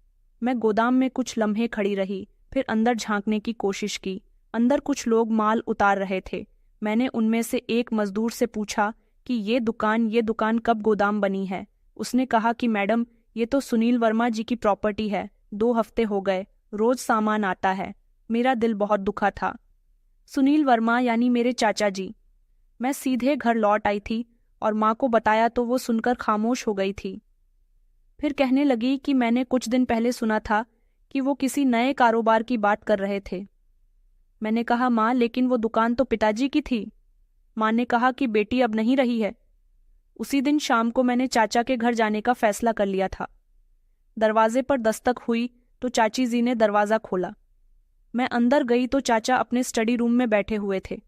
मैं गोदाम में कुछ लम्हे खड़ी रही, फिर अंदर झांकने की कोशिश की। अंदर कुछ लोग माल उतार रहे थे। मैंने उनमें से एक मजदूर से पूछा कि ये दुकान कब गोदाम बनी है? उसने कहा कि मैडम, ये तो सुनील वर्मा जी की प्रॉपर्टी है, 2 हफ्ते हो गए, रोज सामान आता है। मेरा दिल बहुत दुखा था। सुनील वर्मा यानी मेरे चाचा जी। मैं सीधे घर लौट आई थी और माँ को बताया तो वो सुनकर खामोश हो गई थी। फिर कहने लगी कि मैंने कुछ दिन पहले सुना था कि वो किसी नए कारोबार की बात कर रहे थे। मैंने कहा, माँ लेकिन वो दुकान तो पिताजी की थी। माँ ने कहा कि बेटी अब नहीं रही है। उसी दिन शाम को मैंने चाचा के घर जाने का फैसला कर लिया था। दरवाजे पर दस्तक हुई तो चाची जी ने दरवाज़ा खोला। मैं अंदर गई तो चाचा अपने स्टडी रूम में बैठे हुए थे।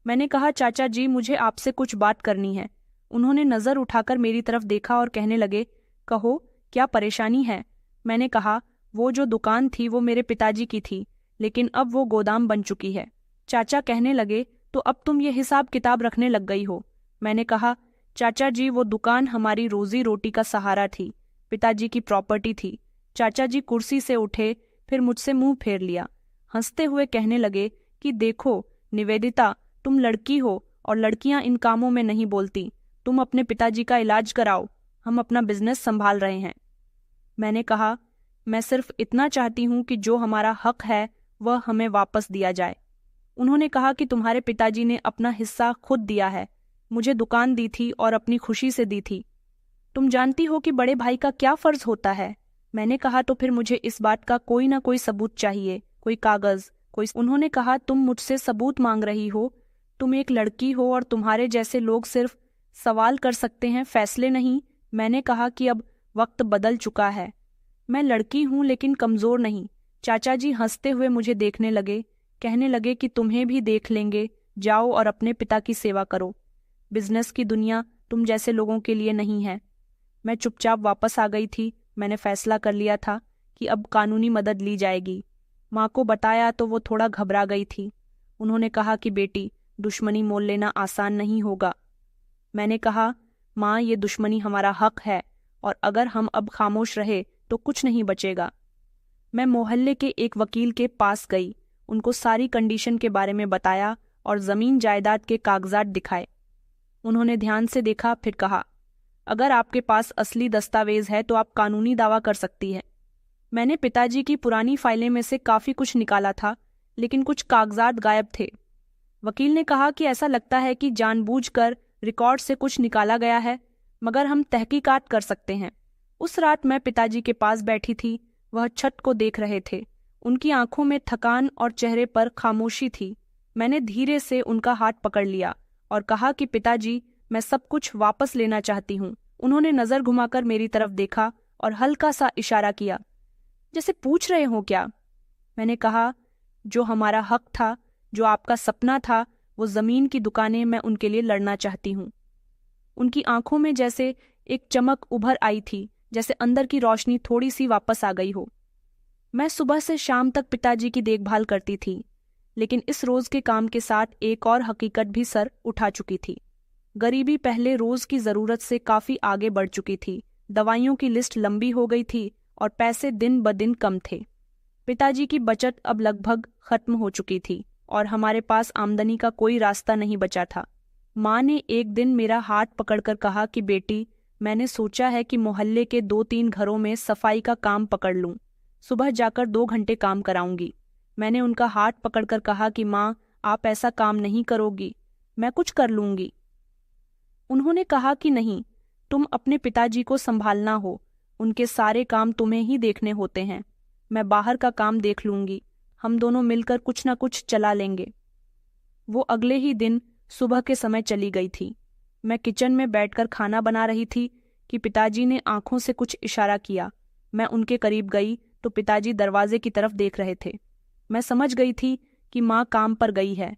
मैंने कहा, चाचा जी मुझे आपसे कुछ बात करनी है। उन्होंने नज़र उठाकर मेरी तरफ देखा और कहने लगे, कहो क्या परेशानी है? मैंने कहा, वो जो दुकान थी वो मेरे पिताजी की थी, लेकिन अब वो गोदाम बन चुकी है। चाचा कहने लगे, तो अब तुम ये हिसाब किताब रखने लग गई हो। मैंने कहा, चाचा जी वो दुकान हमारी रोजी रोटी का सहारा थी, पिताजी की प्रॉपर्टी थी। चाचा जी कुर्सी से उठे, फिर मुझसे मुंह फेर लिया। हंसते हुए कहने लगे कि देखो निवेदिता, तुम लड़की हो और लड़कियां इन कामों में नहीं बोलती। तुम अपने पिताजी का इलाज कराओ, हम अपना बिजनेस संभाल रहे हैं। मैंने कहा, मैं सिर्फ इतना चाहती हूँ कि जो हमारा हक है वह हमें वापस दिया जाए। उन्होंने कहा कि तुम्हारे पिताजी ने अपना हिस्सा खुद दिया है, मुझे दुकान दी थी और अपनी खुशी से दी थी। तुम जानती हो कि बड़े भाई का क्या फर्ज होता है। मैंने कहा, तो फिर मुझे इस बात का कोई ना कोई सबूत चाहिए, कोई कागज, कोई। उन्होंने कहा, तुम मुझसे सबूत मांग रही हो? तुम एक लड़की हो और तुम्हारे जैसे लोग सिर्फ सवाल कर सकते हैं, फैसले नहीं। मैंने कहा कि अब वक्त बदल चुका है। मैं लड़की हूँ लेकिन कमजोर नहीं। चाचा जी हंसते हुए मुझे देखने लगे, कहने लगे कि तुम्हें भी देख लेंगे, जाओ और अपने पिता की सेवा करो। बिजनेस की दुनिया तुम जैसे लोगों के लिए नहीं है। मैं चुपचाप वापस आ गई थी। मैंने फैसला कर लिया था कि अब कानूनी मदद ली जाएगी। माँ को बताया तो वो थोड़ा घबरा गई थी। उन्होंने कहा कि बेटी, दुश्मनी मोल लेना आसान नहीं होगा। मैंने कहा, माँ, ये दुश्मनी हमारा हक है और अगर हम अब खामोश रहे तो कुछ नहीं बचेगा। मैं मोहल्ले के एक वकील के पास गई, उनको सारी कंडीशन के बारे में बताया और ज़मीन जायदाद के कागजात दिखाए। उन्होंने ध्यान से देखा, फिर कहा, अगर आपके पास असली दस्तावेज है तो आप कानूनी दावा कर सकती है। मैंने पिताजी की पुरानी फाइलें में से काफ़ी कुछ निकाला था, लेकिन कुछ कागजात गायब थे। वकील ने कहा कि ऐसा लगता है कि जानबूझकर रिकॉर्ड से कुछ निकाला गया है, मगर हम तहकीकात कर सकते हैं। उस रात मैं पिताजी के पास बैठी थी, वह छत को देख रहे थे। उनकी आंखों में थकान और चेहरे पर खामोशी थी। मैंने धीरे से उनका हाथ पकड़ लिया और कहा कि पिताजी, मैं सब कुछ वापस लेना चाहती हूँ। उन्होंने नज़र घुमाकर मेरी तरफ देखा और हल्का सा इशारा किया, जैसे पूछ रहे हो क्या। मैंने कहा, जो हमारा हक था, जो आपका सपना था, वो ज़मीन की दुकानें, मैं उनके लिए लड़ना चाहती हूँ। उनकी आंखों में जैसे एक चमक उभर आई थी, जैसे अंदर की रोशनी थोड़ी सी वापस आ गई हो। मैं सुबह से शाम तक पिताजी की देखभाल करती थी, लेकिन इस रोज़ के काम के साथ एक और हकीकत भी सर उठा चुकी थी। गरीबी पहले रोज़ की ज़रूरत से काफ़ी आगे बढ़ चुकी थी। दवाइयों की लिस्ट लंबी हो गई थी और पैसे दिन ब दिन कम थे। पिताजी की बचत अब लगभग खत्म हो चुकी थी और हमारे पास आमदनी का कोई रास्ता नहीं बचा था। माँ ने एक दिन मेरा हाथ पकड़कर कहा कि बेटी, मैंने सोचा है कि मोहल्ले के 2-3 घरों में सफाई का काम पकड़ लूं। सुबह जाकर 2 घंटे काम कराऊंगी। मैंने उनका हाथ पकड़कर कहा कि माँ, आप ऐसा काम नहीं करोगी, मैं कुछ कर लूंगी। उन्होंने कहा कि नहीं, तुम अपने पिताजी को संभालना हो, उनके सारे काम तुम्हें ही देखने होते हैं। मैं बाहर का काम देख लूंगी, हम दोनों मिलकर कुछ ना कुछ चला लेंगे। वो अगले ही दिन सुबह के समय चली गई थी। मैं किचन में बैठकर खाना बना रही थी कि पिताजी ने आंखों से कुछ इशारा किया। मैं उनके करीब गई तो पिताजी दरवाजे की तरफ देख रहे थे। मैं समझ गई थी कि माँ काम पर गई है।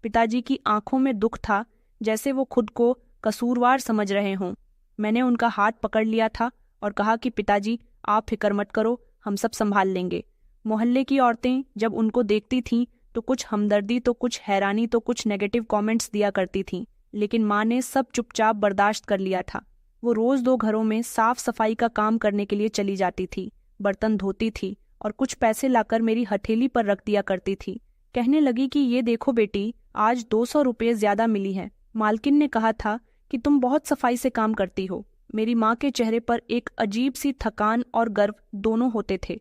पिताजी की आंखों में दुख था, जैसे वो खुद को कसूरवार समझ रहे हों। मैंने उनका हाथ पकड़ लिया था और कहा कि पिताजी, आप फिक्र मत करो, हम सब संभाल लेंगे। मोहल्ले की औरतें जब उनको देखती थीं तो कुछ हमदर्दी, तो कुछ हैरानी, तो कुछ नेगेटिव कमेंट्स दिया करती थीं, लेकिन माँ ने सब चुपचाप बर्दाश्त कर लिया था। वो रोज़ 2 घरों में साफ सफाई का काम करने के लिए चली जाती थी, बर्तन धोती थी और कुछ पैसे लाकर मेरी हथेली पर रख दिया करती थी। कहने लगी कि ये देखो बेटी, आज 200 रुपये ज़्यादा मिली है। मालकिन ने कहा था कि तुम बहुत सफाई से काम करती हो। मेरी माँ के चेहरे पर एक अजीब सी थकान और गर्व दोनों होते थे।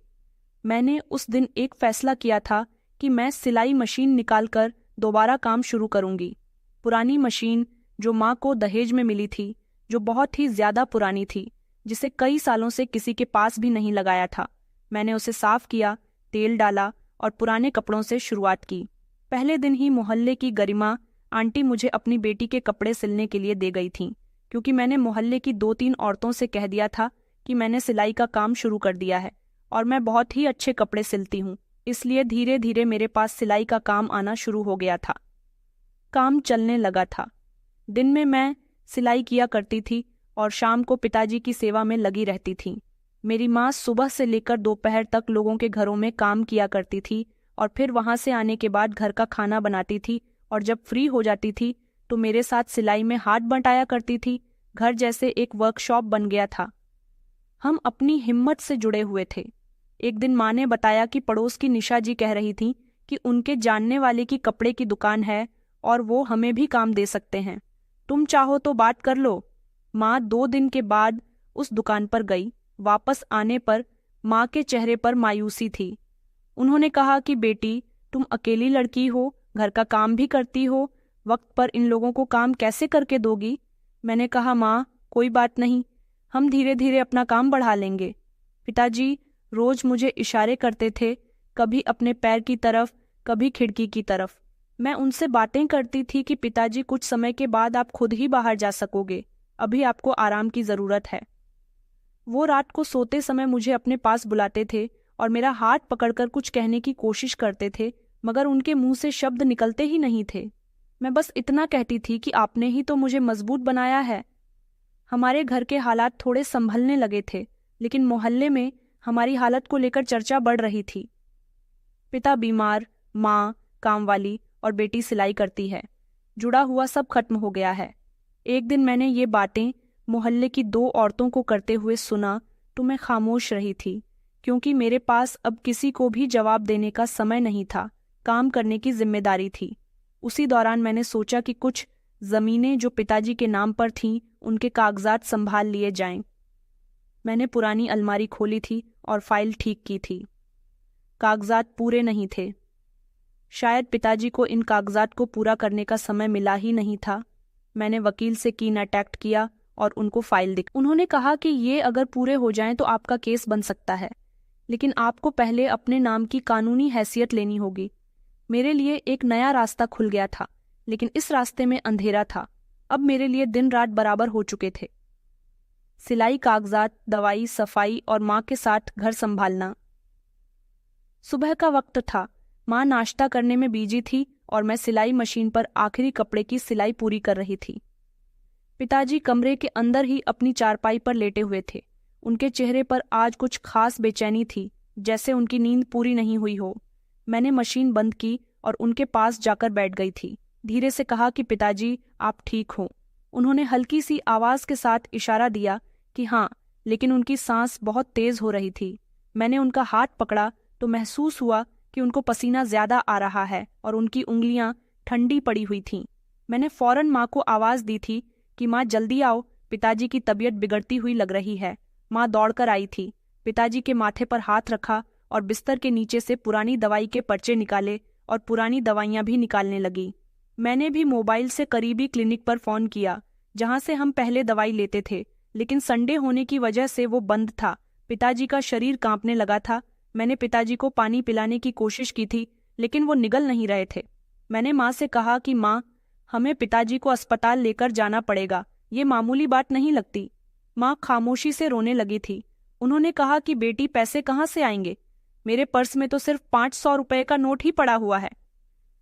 मैंने उस दिन एक फैसला किया था कि मैं सिलाई मशीन निकालकर दोबारा काम शुरू करूंगी। पुरानी मशीन जो माँ को दहेज में मिली थी, जो बहुत ही ज़्यादा पुरानी थी, जिसे कई सालों से किसी के पास भी नहीं लगाया था। मैंने उसे साफ किया, तेल डाला और पुराने कपड़ों से शुरुआत की। पहले दिन ही मोहल्ले की गरिमा आंटी मुझे अपनी बेटी के कपड़े सिलने के लिए दे गई थीं, क्योंकि मैंने मोहल्ले की 2-3 औरतों से कह दिया था कि मैंने सिलाई का काम शुरू कर दिया है और मैं बहुत ही अच्छे कपड़े सिलती हूँ। इसलिए धीरे धीरे मेरे पास सिलाई का काम आना शुरू हो गया था। काम चलने लगा था। दिन में मैं सिलाई किया करती थी और शाम को पिताजी की सेवा में लगी रहती थी। मेरी माँ सुबह से लेकर दोपहर तक लोगों के घरों में काम किया करती थी और फिर वहाँ से आने के बाद घर का खाना बनाती थी और जब फ्री हो जाती थी तो मेरे साथ सिलाई में हाथ बंटाया करती थी। घर जैसे एक वर्कशॉप बन गया था। हम अपनी हिम्मत से जुड़े हुए थे। एक दिन माँ ने बताया कि पड़ोस की निशा जी कह रही थी कि उनके जानने वाले की कपड़े की दुकान है और वो हमें भी काम दे सकते हैं, तुम चाहो तो बात कर लो। माँ 2 दिन के बाद उस दुकान पर गई। वापस आने पर माँ के चेहरे पर मायूसी थी। उन्होंने कहा कि बेटी, तुम अकेली लड़की हो, घर का काम भी करती हो, वक्त पर इन लोगों को काम कैसे करके दोगी। मैंने कहा, माँ कोई बात नहीं, हम धीरे धीरे अपना काम बढ़ा लेंगे। पिताजी रोज मुझे इशारे करते थे, कभी अपने पैर की तरफ, कभी खिड़की की तरफ। मैं उनसे बातें करती थी कि पिताजी कुछ समय के बाद आप खुद ही बाहर जा सकोगे, अभी आपको आराम की ज़रूरत है। वो रात को सोते समय मुझे अपने पास बुलाते थे और मेरा हाथ पकड़कर कुछ कहने की कोशिश करते थे, मगर उनके मुंह से शब्द निकलते ही नहीं थे। मैं बस इतना कहती थी कि आपने ही तो मुझे मजबूत बनाया है। हमारे घर के हालात थोड़े संभलने लगे थे, लेकिन मोहल्ले में हमारी हालत को लेकर चर्चा बढ़ रही थी। पिता बीमार, माँ कामवाली और बेटी सिलाई करती है। जुड़ा हुआ सब खत्म हो गया है। एक दिन मैंने ये बातें मोहल्ले की 2 औरतों को करते हुए सुना तो मैं खामोश रही थी, क्योंकि मेरे पास अब किसी को भी जवाब देने का समय नहीं था, काम करने की जिम्मेदारी थी। उसी दौरान मैंने सोचा कि कुछ ज़मीनें जो पिताजी के नाम पर थीं, उनके कागजात संभाल लिए जाएं। मैंने पुरानी अलमारी खोली थी और फाइल ठीक की थी। कागजात पूरे नहीं थे। शायद पिताजी को इन कागजात को पूरा करने का समय मिला ही नहीं था। मैंने वकील से कॉन्टैक्ट किया और उनको फाइल दिखाई। उन्होंने कहा कि ये अगर पूरे हो जाएं तो आपका केस बन सकता है, लेकिन आपको पहले अपने नाम की कानूनी हैसियत लेनी होगी। मेरे लिए एक नया रास्ता खुल गया था, लेकिन इस रास्ते में अंधेरा था। अब मेरे लिए दिन रात बराबर हो चुके थे। सिलाई, कागजात, दवाई, सफाई और माँ के साथ घर संभालना। सुबह का वक्त था। माँ नाश्ता करने में बिजी थी और मैं सिलाई मशीन पर आखिरी कपड़े की सिलाई पूरी कर रही थी। पिताजी कमरे के अंदर ही अपनी चारपाई पर लेटे हुए थे। उनके चेहरे पर आज कुछ खास बेचैनी थी, जैसे उनकी नींद पूरी नहीं हुई हो। मैंने मशीन बंद की और उनके पास जाकर बैठ गई थी। धीरे से कहा कि पिताजी, आप ठीक हो? उन्होंने हल्की सी आवाज के साथ इशारा दिया कि हाँ, लेकिन उनकी सांस बहुत तेज हो रही थी। मैंने उनका हाथ पकड़ा तो महसूस हुआ कि उनको पसीना ज्यादा आ रहा है और उनकी उंगलियां ठंडी पड़ी हुई थीं। मैंने फौरन माँ को आवाज दी थी कि माँ जल्दी आओ, पिताजी की तबीयत बिगड़ती हुई लग रही है। माँ दौड़कर आई थी। पिताजी के माथे पर हाथ रखा और बिस्तर के नीचे से पुरानी दवाई के पर्चे निकाले और पुरानी दवाइयाँ भी निकालने लगी। मैंने भी मोबाइल से करीबी क्लिनिक पर फोन किया, जहाँ से हम पहले दवाई लेते थे, लेकिन संडे होने की वजह से वो बंद था। पिताजी का शरीर कांपने लगा था। मैंने पिताजी को पानी पिलाने की कोशिश की थी, लेकिन वो निगल नहीं रहे थे। मैंने माँ से कहा कि माँ, हमें पिताजी को अस्पताल लेकर जाना पड़ेगा, ये मामूली बात नहीं लगती। माँ खामोशी से रोने लगी थी। उन्होंने कहा कि बेटी, पैसे कहाँ से आएंगे? मेरे पर्स में तो सिर्फ 500 रुपये का नोट ही पड़ा हुआ है।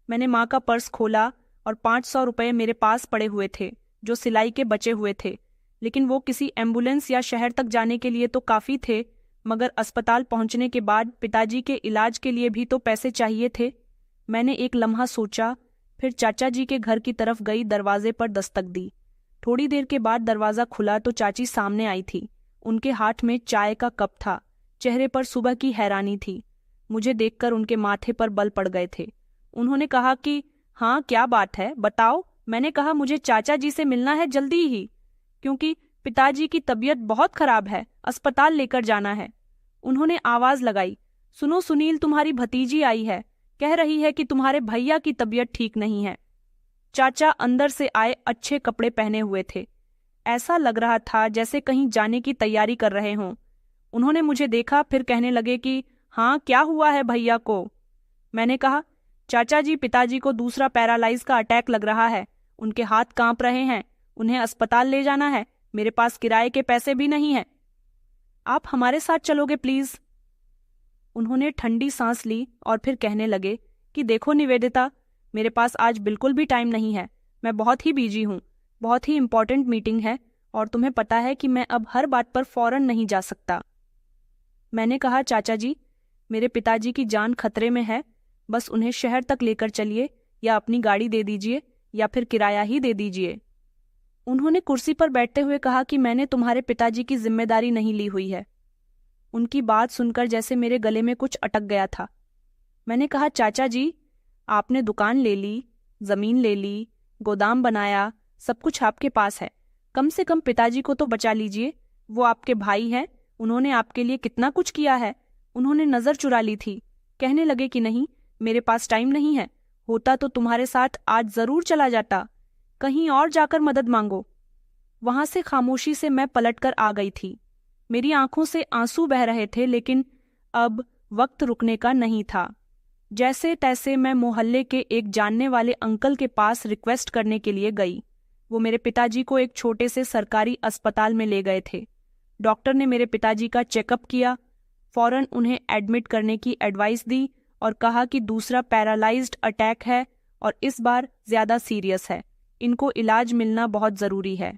मैंने माँ का पर्स खोला और 500 रुपये मेरे पास पड़े हुए थे, जो सिलाई के बचे हुए थे, लेकिन वो किसी एम्बुलेंस या शहर तक जाने के लिए तो काफ़ी थे, मगर अस्पताल पहुंचने के बाद पिताजी के इलाज के लिए भी तो पैसे चाहिए थे। मैंने एक लम्हा सोचा, फिर चाचा जी के घर की तरफ गई, दरवाजे पर दस्तक दी। थोड़ी देर के बाद दरवाज़ा खुला तो चाची सामने आई थी। उनके हाथ में चाय का कप था। चेहरे पर सुबह की हैरानी थी। मुझे देखकर उनके माथे पर बल पड़ गए थे। उन्होंने कहा कि हाँ, क्या बात है, बताओ। मैंने कहा, मुझे चाचा जी से मिलना है जल्दी ही, क्योंकि पिताजी की तबीयत बहुत खराब है, अस्पताल लेकर जाना है। उन्होंने आवाज लगाई, सुनो सुनील, तुम्हारी भतीजी आई है, कह रही है कि तुम्हारे भैया की तबीयत ठीक नहीं है। चाचा अंदर से आए, अच्छे कपड़े पहने हुए थे। ऐसा लग रहा था जैसे कहीं जाने की तैयारी कर रहे हों। उन्होंने मुझे देखा, फिर कहने लगे कि हाँ, क्या हुआ है भैया को? मैंने कहा, चाचा जी, पिताजी को दूसरा पैरालाइज का अटैक लग रहा है, उनके हाथ कांप रहे हैं, उन्हें अस्पताल ले जाना है, मेरे पास किराए के पैसे भी नहीं हैं। आप हमारे साथ चलोगे प्लीज? उन्होंने ठंडी सांस ली और फिर कहने लगे कि देखो निवेदिता, मेरे पास आज बिल्कुल भी टाइम नहीं है, मैं बहुत ही बिजी हूँ, बहुत ही इम्पोर्टेंट मीटिंग है और तुम्हें पता है कि मैं अब हर बात पर फौरन नहीं जा सकता। मैंने कहा, चाचा जी, मेरे पिताजी की जान खतरे में है, बस उन्हें शहर तक लेकर चलिए, या अपनी गाड़ी दे दीजिए या फिर किराया ही दे दीजिए। उन्होंने कुर्सी पर बैठते हुए कहा कि मैंने तुम्हारे पिताजी की जिम्मेदारी नहीं ली हुई है। उनकी बात सुनकर जैसे मेरे गले में कुछ अटक गया था। मैंने कहा, चाचा जी, आपने दुकान ले ली, जमीन ले ली, गोदाम बनाया, सब कुछ आपके पास है, कम से कम पिताजी को तो बचा लीजिए। वो आपके भाई हैं, उन्होंने आपके लिए कितना कुछ किया है। उन्होंने नजर चुरा ली थी। कहने लगे कि नहीं, मेरे पास टाइम नहीं है, होता तो तुम्हारे साथ आज जरूर चला जाता, कहीं और जाकर मदद मांगो। वहां से खामोशी से मैं पलटकर आ गई थी। मेरी आंखों से आंसू बह रहे थे, लेकिन अब वक्त रुकने का नहीं था। जैसे तैसे मैं मोहल्ले के एक जानने वाले अंकल के पास रिक्वेस्ट करने के लिए गई। वो मेरे पिताजी को एक छोटे से सरकारी अस्पताल में ले गए थे। डॉक्टर ने मेरे पिताजी का चेकअप किया, फौरन उन्हें एडमिट करने की एडवाइस दी और कहा कि दूसरा पैरालाइज्ड अटैक है और इस बार ज्यादा सीरियस है, इनको इलाज मिलना बहुत जरूरी है।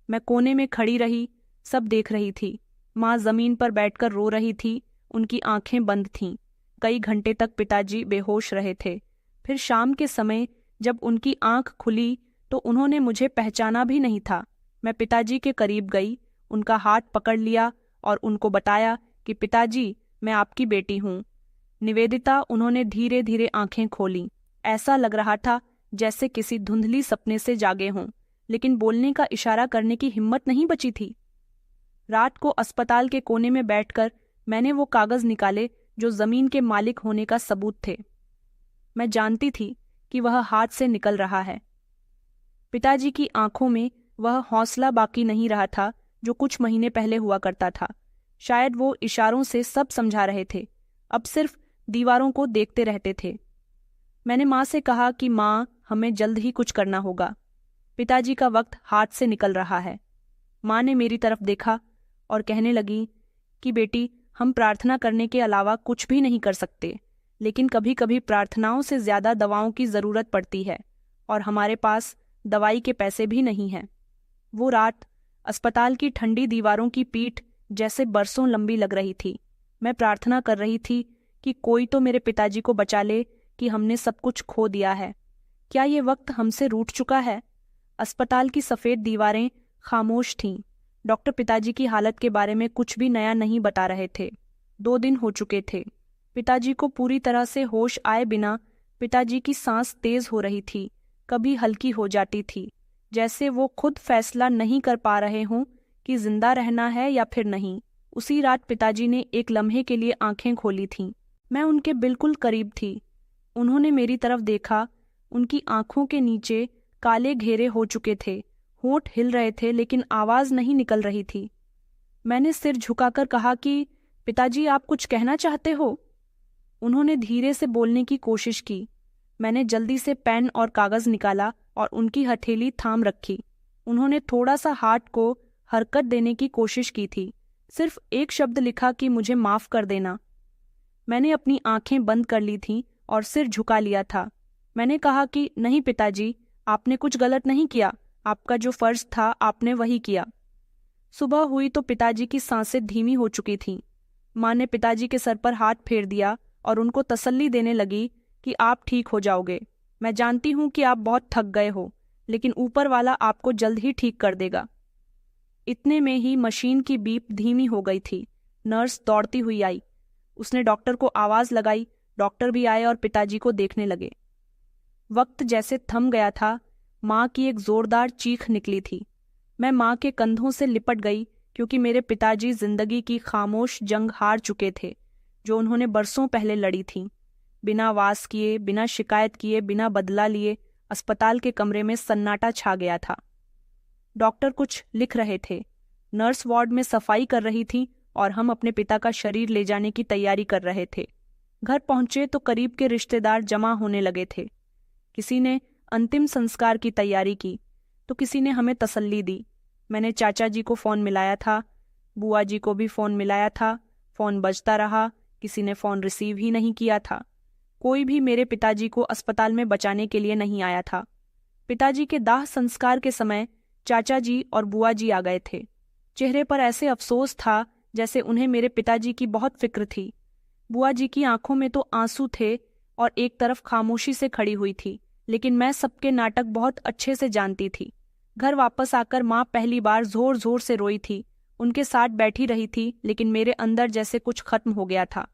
मैं कोने में खड़ी रही, सब देख रही थी। माँ जमीन पर बैठकर रो रही थी, उनकी आंखें बंद थीं। कई घंटे तक पिताजी बेहोश रहे थे। फिर शाम के समय जब उनकी आंख खुली तो उन्होंने मुझे पहचाना भी नहीं था। मैं पिताजी के करीब गई, उनका हाथ पकड़ लिया और उनको बताया कि पिताजी, मैं आपकी बेटी हूँ। निवेदिता, उन्होंने धीरे धीरे आंखें खोलीं। ऐसा लग रहा था जैसे किसी धुंधली सपने से जागे हों, लेकिन बोलने का इशारा करने की हिम्मत नहीं बची थी। रात को अस्पताल के कोने में बैठकर मैंने वो कागज निकाले जो जमीन के मालिक होने का सबूत थे। मैं जानती थी कि वह हाथ से निकल रहा है। पिताजी की आंखों में वह हौसला बाकी नहीं रहा था जो कुछ महीने पहले हुआ करता था। शायद वो इशारों से सब समझा रहे थे, अब सिर्फ दीवारों को देखते रहते थे। मैंने माँ से कहा कि माँ, हमें जल्द ही कुछ करना होगा। पिताजी का वक्त हाथ से निकल रहा है। माँ ने मेरी तरफ देखा और कहने लगी कि बेटी, हम प्रार्थना करने के अलावा कुछ भी नहीं कर सकते, लेकिन कभी कभी प्रार्थनाओं से ज़्यादा दवाओं की ज़रूरत पड़ती है और हमारे पास दवाई के पैसे भी नहीं हैं। वो रात अस्पताल की ठंडी दीवारों की पीठ जैसे बरसों लंबी लग रही थी। मैं प्रार्थना कर रही थी कि कोई तो मेरे पिताजी को बचा ले कि हमने सब कुछ खो दिया है। क्या ये वक्त हमसे रूठ चुका है? अस्पताल की सफ़ेद दीवारें खामोश थीं। डॉक्टर पिताजी की हालत के बारे में कुछ भी नया नहीं बता रहे थे। 2 दिन हो चुके थे। पिताजी को पूरी तरह से होश आए बिना पिताजी की सांस तेज हो रही थी, कभी हल्की हो जाती थी, जैसे वो खुद फैसला नहीं कर पा रहे हों कि जिंदा रहना है या फिर नहीं। उसी रात पिताजी ने एक लम्हे के लिए आंखें खोली थीं। मैं उनके बिल्कुल करीब थी। उन्होंने मेरी तरफ देखा। उनकी आंखों के नीचे काले घेरे हो चुके थे, होंठ हिल रहे थे लेकिन आवाज नहीं निकल रही थी। मैंने सिर झुकाकर कहा कि पिताजी, आप कुछ कहना चाहते हो? उन्होंने धीरे से बोलने की कोशिश की। मैंने जल्दी से पेन और कागज निकाला और उनकी हथेली थाम रखी। उन्होंने थोड़ा सा हाथ को हरकत देने की कोशिश की थी। सिर्फ एक शब्द लिखा कि मुझे माफ कर देना। मैंने अपनी आंखें बंद कर ली थीं और सिर झुका लिया था। मैंने कहा कि नहीं पिताजी, आपने कुछ गलत नहीं किया। आपका जो फर्ज था आपने वही किया। सुबह हुई तो पिताजी की सांसें धीमी हो चुकी थीं। माँ ने पिताजी के सर पर हाथ फेर दिया और उनको तसल्ली देने लगी कि आप ठीक हो जाओगे। मैं जानती हूँ कि आप बहुत थक गए हो, लेकिन ऊपर वाला आपको जल्द ही ठीक कर देगा। इतने में ही मशीन की बीप धीमी हो गई थी। नर्स दौड़ती हुई आई। उसने डॉक्टर को आवाज लगाई। डॉक्टर भी आए और पिताजी को देखने लगे। वक्त जैसे थम गया था। माँ की एक जोरदार चीख निकली थी। मैं माँ के कंधों से लिपट गई क्योंकि मेरे पिताजी जिंदगी की खामोश जंग हार चुके थे जो उन्होंने बरसों पहले लड़ी थी। बिना वास किए, बिना शिकायत किए, बिना बदला लिए अस्पताल के कमरे में सन्नाटा छा गया था। डॉक्टर कुछ लिख रहे थे, नर्स वार्ड में सफाई कर रही थी और हम अपने पिता का शरीर ले जाने की तैयारी कर रहे थे। घर पहुंचे तो करीब के रिश्तेदार जमा होने लगे थे। किसी ने अंतिम संस्कार की तैयारी की तो किसी ने हमें तसल्ली दी। मैंने चाचा जी को फ़ोन मिलाया था, बुआ जी को भी फ़ोन मिलाया था। फ़ोन बजता रहा, किसी ने फ़ोन रिसीव ही नहीं किया था। कोई भी मेरे पिताजी को अस्पताल में बचाने के लिए नहीं आया था। पिताजी के दाह संस्कार के समय चाचा जी और बुआ जी आ गए थे। चेहरे पर ऐसे अफसोस था जैसे उन्हें मेरे पिताजी की बहुत फिक्र थी। बुआ जी की आंखों में तो आंसू थे और एक तरफ खामोशी से खड़ी हुई थी, लेकिन मैं सबके नाटक बहुत अच्छे से जानती थी। घर वापस आकर माँ पहली बार जोर जोर से रोई थी। उनके साथ बैठी रही थी, लेकिन मेरे अंदर जैसे कुछ खत्म हो गया था।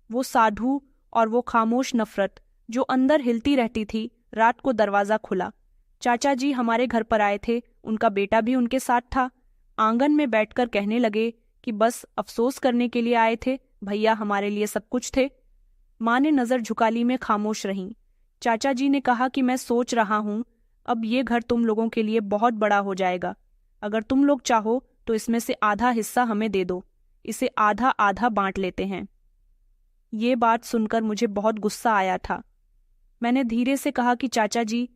वो साधु और वो खामोश नफरत जो अंदर हिलती रहती थी। रात को दरवाज़ा खुला। चाचा जी हमारे घर पर आए थे, उनका बेटा भी उनके साथ था। आंगन में बैठकर कहने लगे कि बस अफसोस करने के लिए आए थे, भैया हमारे लिए सब कुछ थे। माँ ने नज़र झुका ली, में खामोश रहीं। चाचा जी ने कहा कि मैं सोच रहा हूँ अब ये घर तुम लोगों के लिए बहुत बड़ा हो जाएगा। अगर तुम लोग चाहो तो इसमें से आधा हिस्सा हमें दे दो, इसे आधा आधा बांट लेते हैं। ये बात सुनकर मुझे बहुत गुस्सा आया था। मैंने धीरे से कहा कि चाचा जी,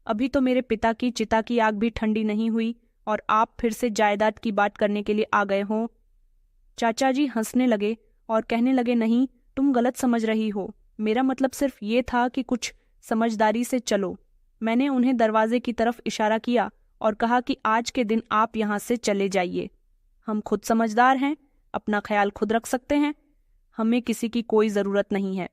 अभी तो मेरे पिता की चिता की आग भी ठंडी नहीं हुई और आप फिर से जायदाद की बात करने के लिए आ गए हों। चाचा जी हंसने लगे और कहने लगे, नहीं, तुम गलत समझ रही हो। मेरा मतलब सिर्फ ये था कि कुछ समझदारी से चलो। मैंने उन्हें दरवाजे की तरफ इशारा किया और कहा कि आज के दिन आप यहाँ से चले जाइए। हम खुद समझदार हैं, अपना ख्याल खुद रख सकते हैं, हमें किसी की कोई ज़रूरत नहीं है।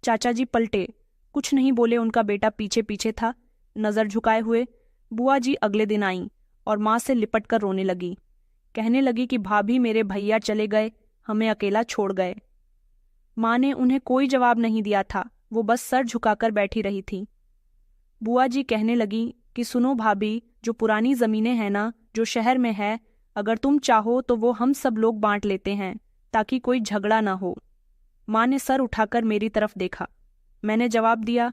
चाचा जी पलटे। कुछ नहीं बोले। उनका बेटा पीछे पीछे था, नज़र झुकाए हुए। बुआ जी अगले दिन आईं और माँ से लिपट कर रोने लगी। कहने लगी कि भाभी, मेरे भैया चले गए, हमें अकेला छोड़ गए। माँ ने उन्हें कोई जवाब नहीं दिया था, वो बस सर झुकाकर बैठी रही थी। बुआ जी कहने लगी कि सुनो भाभी, जो पुरानी ज़मीनें हैं ना, जो शहर में है, अगर तुम चाहो तो वो हम सब लोग बांट लेते हैं, ताकि कोई झगड़ा ना हो। माँ ने सर उठाकर मेरी तरफ देखा। मैंने जवाब दिया,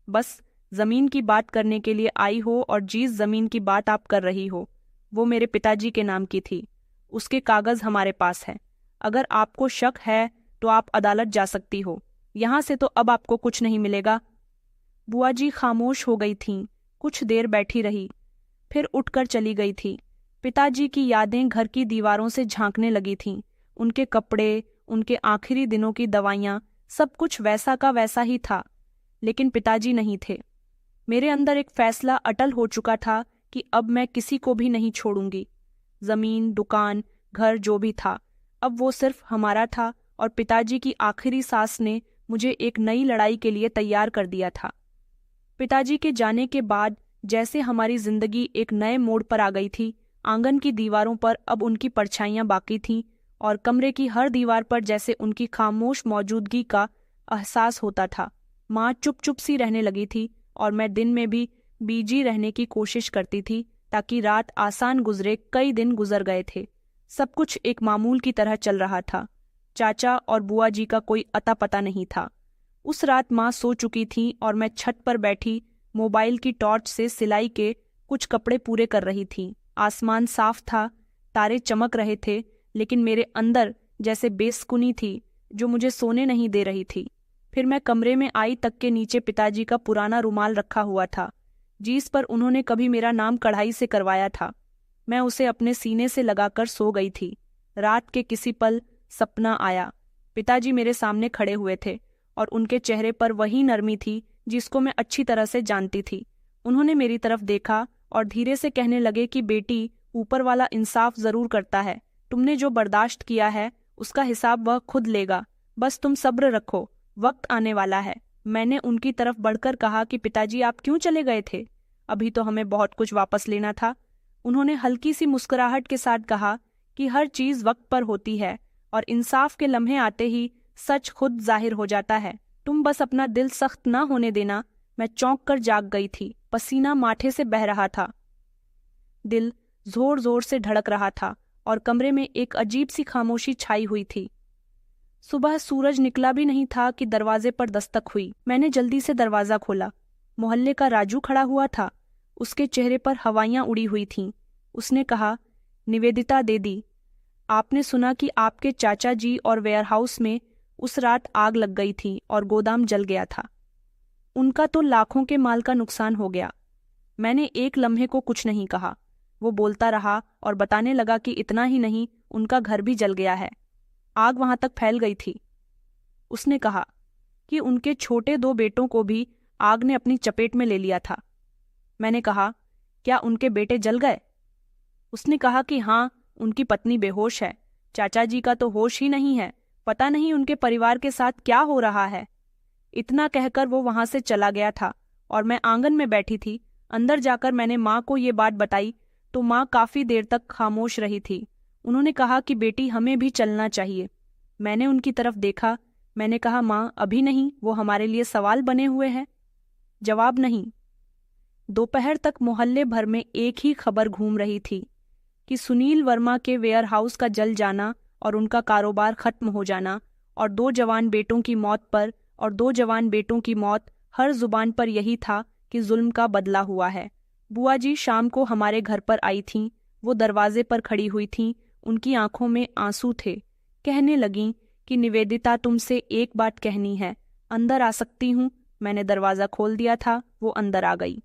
बस ज़मीन की बात करने के लिए आई हो, और जिस ज़मीन की बात आप कर रही हो वो मेरे पिताजी के नाम की थी। उसके कागज़ हमारे पास है। अगर आपको शक है तो आप अदालत जा सकती हो। यहाँ से तो अब आपको कुछ नहीं मिलेगा। बुआ जी खामोश हो गई थीं, कुछ देर बैठी रही, फिर उठकर चली गई थी। पिताजी की यादें घर की दीवारों से झांकने लगी थीं। उनके कपड़े, उनके आखिरी दिनों की दवाइयाँ, सब कुछ वैसा का वैसा ही था, लेकिन पिताजी नहीं थे। मेरे अंदर एक फैसला अटल हो चुका था कि अब मैं किसी को भी नहीं छोड़ूंगी। जमीन, दुकान, घर जो भी था, अब वो सिर्फ हमारा था, और पिताजी की आखिरी सांस ने मुझे एक नई लड़ाई के लिए तैयार कर दिया था। पिताजी के जाने के बाद जैसे हमारी जिंदगी एक नए मोड़ पर आ गई थी। आंगन की दीवारों पर अब उनकी परछाइयां बाकी थीं, और कमरे की हर दीवार पर जैसे उनकी खामोश मौजूदगी का एहसास होता था। माँ चुप चुप सी रहने लगी थी, और मैं दिन में भी बीजी रहने की कोशिश करती थी, ताकि रात आसान गुजरे। कई दिन गुजर गए थे, सब कुछ एक मामूल की तरह चल रहा था। चाचा और बुआ जी का कोई अता पता नहीं था। उस रात माँ सो चुकी थी, और मैं छत पर बैठी मोबाइल की टॉर्च से सिलाई के कुछ कपड़े पूरे कर रही थी। आसमान साफ था, तारे चमक रहे थे, लेकिन मेरे अंदर जैसे बेसुकुनी थी जो मुझे सोने नहीं दे रही थी। फिर मैं कमरे में आई। तक के नीचे पिताजी का पुराना रुमाल रखा हुआ था, जिस पर उन्होंने कभी मेरा नाम कढ़ाई से करवाया था। मैं उसे अपने सीने से लगाकर सो गई थी। रात के किसी पल सपना आया। पिताजी मेरे सामने खड़े हुए थे, और उनके चेहरे पर वही नरमी थी जिसको मैं अच्छी तरह से जानती थी। उन्होंने मेरी तरफ देखा और धीरे से कहने लगे कि बेटी, ऊपर वाला इंसाफ जरूर करता है। तुमने जो बर्दाश्त किया है उसका हिसाब वह खुद लेगा। बस तुम सब्र रखो, वक्त आने वाला है। मैंने उनकी तरफ बढ़कर कहा कि पिताजी, आप क्यों चले गए थे? अभी तो हमें बहुत कुछ वापस लेना था। उन्होंने हल्की सी मुस्कुराहट के साथ कहा कि हर चीज वक्त पर होती है, और इंसाफ के लम्हे आते ही सच खुद जाहिर हो जाता है। तुम बस अपना दिल सख्त ना होने देना। मैं चौंक कर जाग गई थी। पसीना माथे से बह रहा था, दिल जोर जोर से धड़क रहा था, और कमरे में एक अजीब सी खामोशी छाई हुई थी। सुबह सूरज निकला भी नहीं था कि दरवाजे पर दस्तक हुई। मैंने जल्दी से दरवाजा खोला। मोहल्ले का राजू खड़ा हुआ था। उसके चेहरे पर हवाइयां उड़ी हुई थीं। उसने कहा, निवेदिता दीदी, आपने सुना कि आपके चाचा जी और वेयरहाउस में उस रात आग लग गई थी और गोदाम जल गया था। उनका तो लाखों के माल का नुकसान हो गया। मैंने एक लम्हे को कुछ नहीं कहा। वो बोलता रहा और बताने लगा कि इतना ही नहीं, उनका घर भी जल गया है। आग वहां तक फैल गई थी। उसने कहा कि उनके छोटे 2 बेटों को भी आग ने अपनी चपेट में ले लिया था। मैंने कहा, क्या उनके बेटे जल गए? उसने कहा कि हाँ, उनकी पत्नी बेहोश है। चाचा जी का तो होश ही नहीं है। पता नहीं उनके परिवार के साथ क्या हो रहा है। इतना कहकर वो वहां से चला गया था, और मैं आंगन में बैठी थी। अंदर जाकर मैंने माँ को ये बात बताई तो माँ काफी देर तक खामोश रही थी। उन्होंने कहा कि बेटी, हमें भी चलना चाहिए। मैंने उनकी तरफ देखा। मैंने कहा, माँ, अभी नहीं, वो हमारे लिए सवाल बने हुए हैं। जवाब नहीं। दोपहर तक मोहल्ले भर में एक ही खबर घूम रही थी कि सुनील वर्मा के वेयरहाउस का जल जाना और उनका कारोबार खत्म हो जाना, और 2 जवान बेटों की मौत पर, और 2 जवान बेटों की मौत। हर जुबान पर यही था कि जुल्म का बदला हुआ है। बुआ जी शाम को हमारे घर पर आई थीं। वो दरवाजे पर खड़ी हुई थीं। उनकी आंखों में आंसू थे। कहने लगीं कि निवेदिता, तुमसे एक बात कहनी है। अंदर आ सकती हूँ? मैंने दरवाज़ा खोल दिया था। वो अंदर आ गई।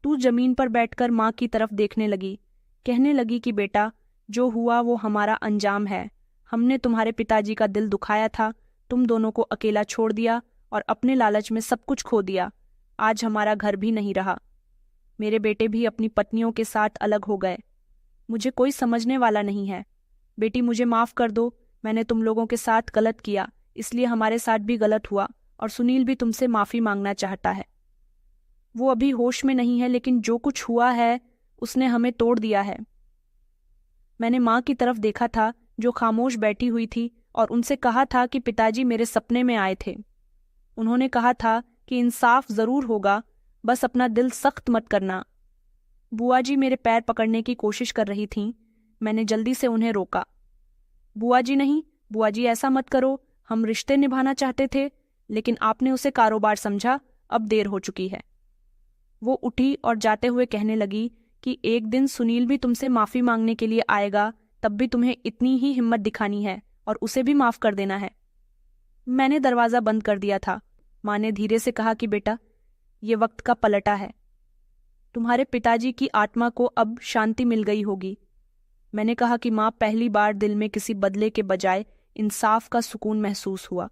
तू जमीन पर बैठकर माँ की तरफ देखने लगी। कहने लगी कि बेटा, जो हुआ वो हमारा अंजाम है। हमने तुम्हारे पिताजी का दिल दुखाया था, तुम दोनों को अकेला छोड़ दिया और अपने लालच में सब कुछ खो दिया। आज हमारा घर भी नहीं रहा। मेरे बेटे भी अपनी पत्नियों के साथ अलग हो गए। मुझे कोई समझने वाला नहीं है। बेटी, मुझे माफ़ कर दो। मैंने तुम लोगों के साथ गलत किया, इसलिए हमारे साथ भी गलत हुआ, और सुनील भी तुमसे माफ़ी मांगना चाहता है। वो अभी होश में नहीं है, लेकिन जो कुछ हुआ है उसने हमें तोड़ दिया है। मैंने माँ की तरफ देखा था जो खामोश बैठी हुई थी और उनसे कहा था कि पिताजी मेरे सपने में आए थे। उन्होंने कहा था कि इंसाफ ज़रूर होगा, बस अपना दिल सख्त मत करना। बुआ जी मेरे पैर पकड़ने की कोशिश कर रही थीं। मैंने जल्दी से उन्हें रोका। बुआ जी नहीं, बुआ जी ऐसा मत करो, हम रिश्ते निभाना चाहते थे, लेकिन आपने उसे कारोबार समझा, अब देर हो चुकी है। वो उठी और जाते हुए कहने लगी कि एक दिन सुनील भी तुमसे माफ़ी मांगने के लिए आएगा, तब भी तुम्हें इतनी ही हिम्मत दिखानी है और उसे भी माफ़ कर देना है। मैंने दरवाज़ा बंद कर दिया था। माँ ने धीरे से कहा कि बेटा, ये वक्त का पलटा है। तुम्हारे पिताजी की आत्मा को अब शांति मिल गई होगी। मैंने कहा कि माँ, पहली बार दिल में किसी बदले के बजाय इंसाफ का सुकून महसूस हुआ।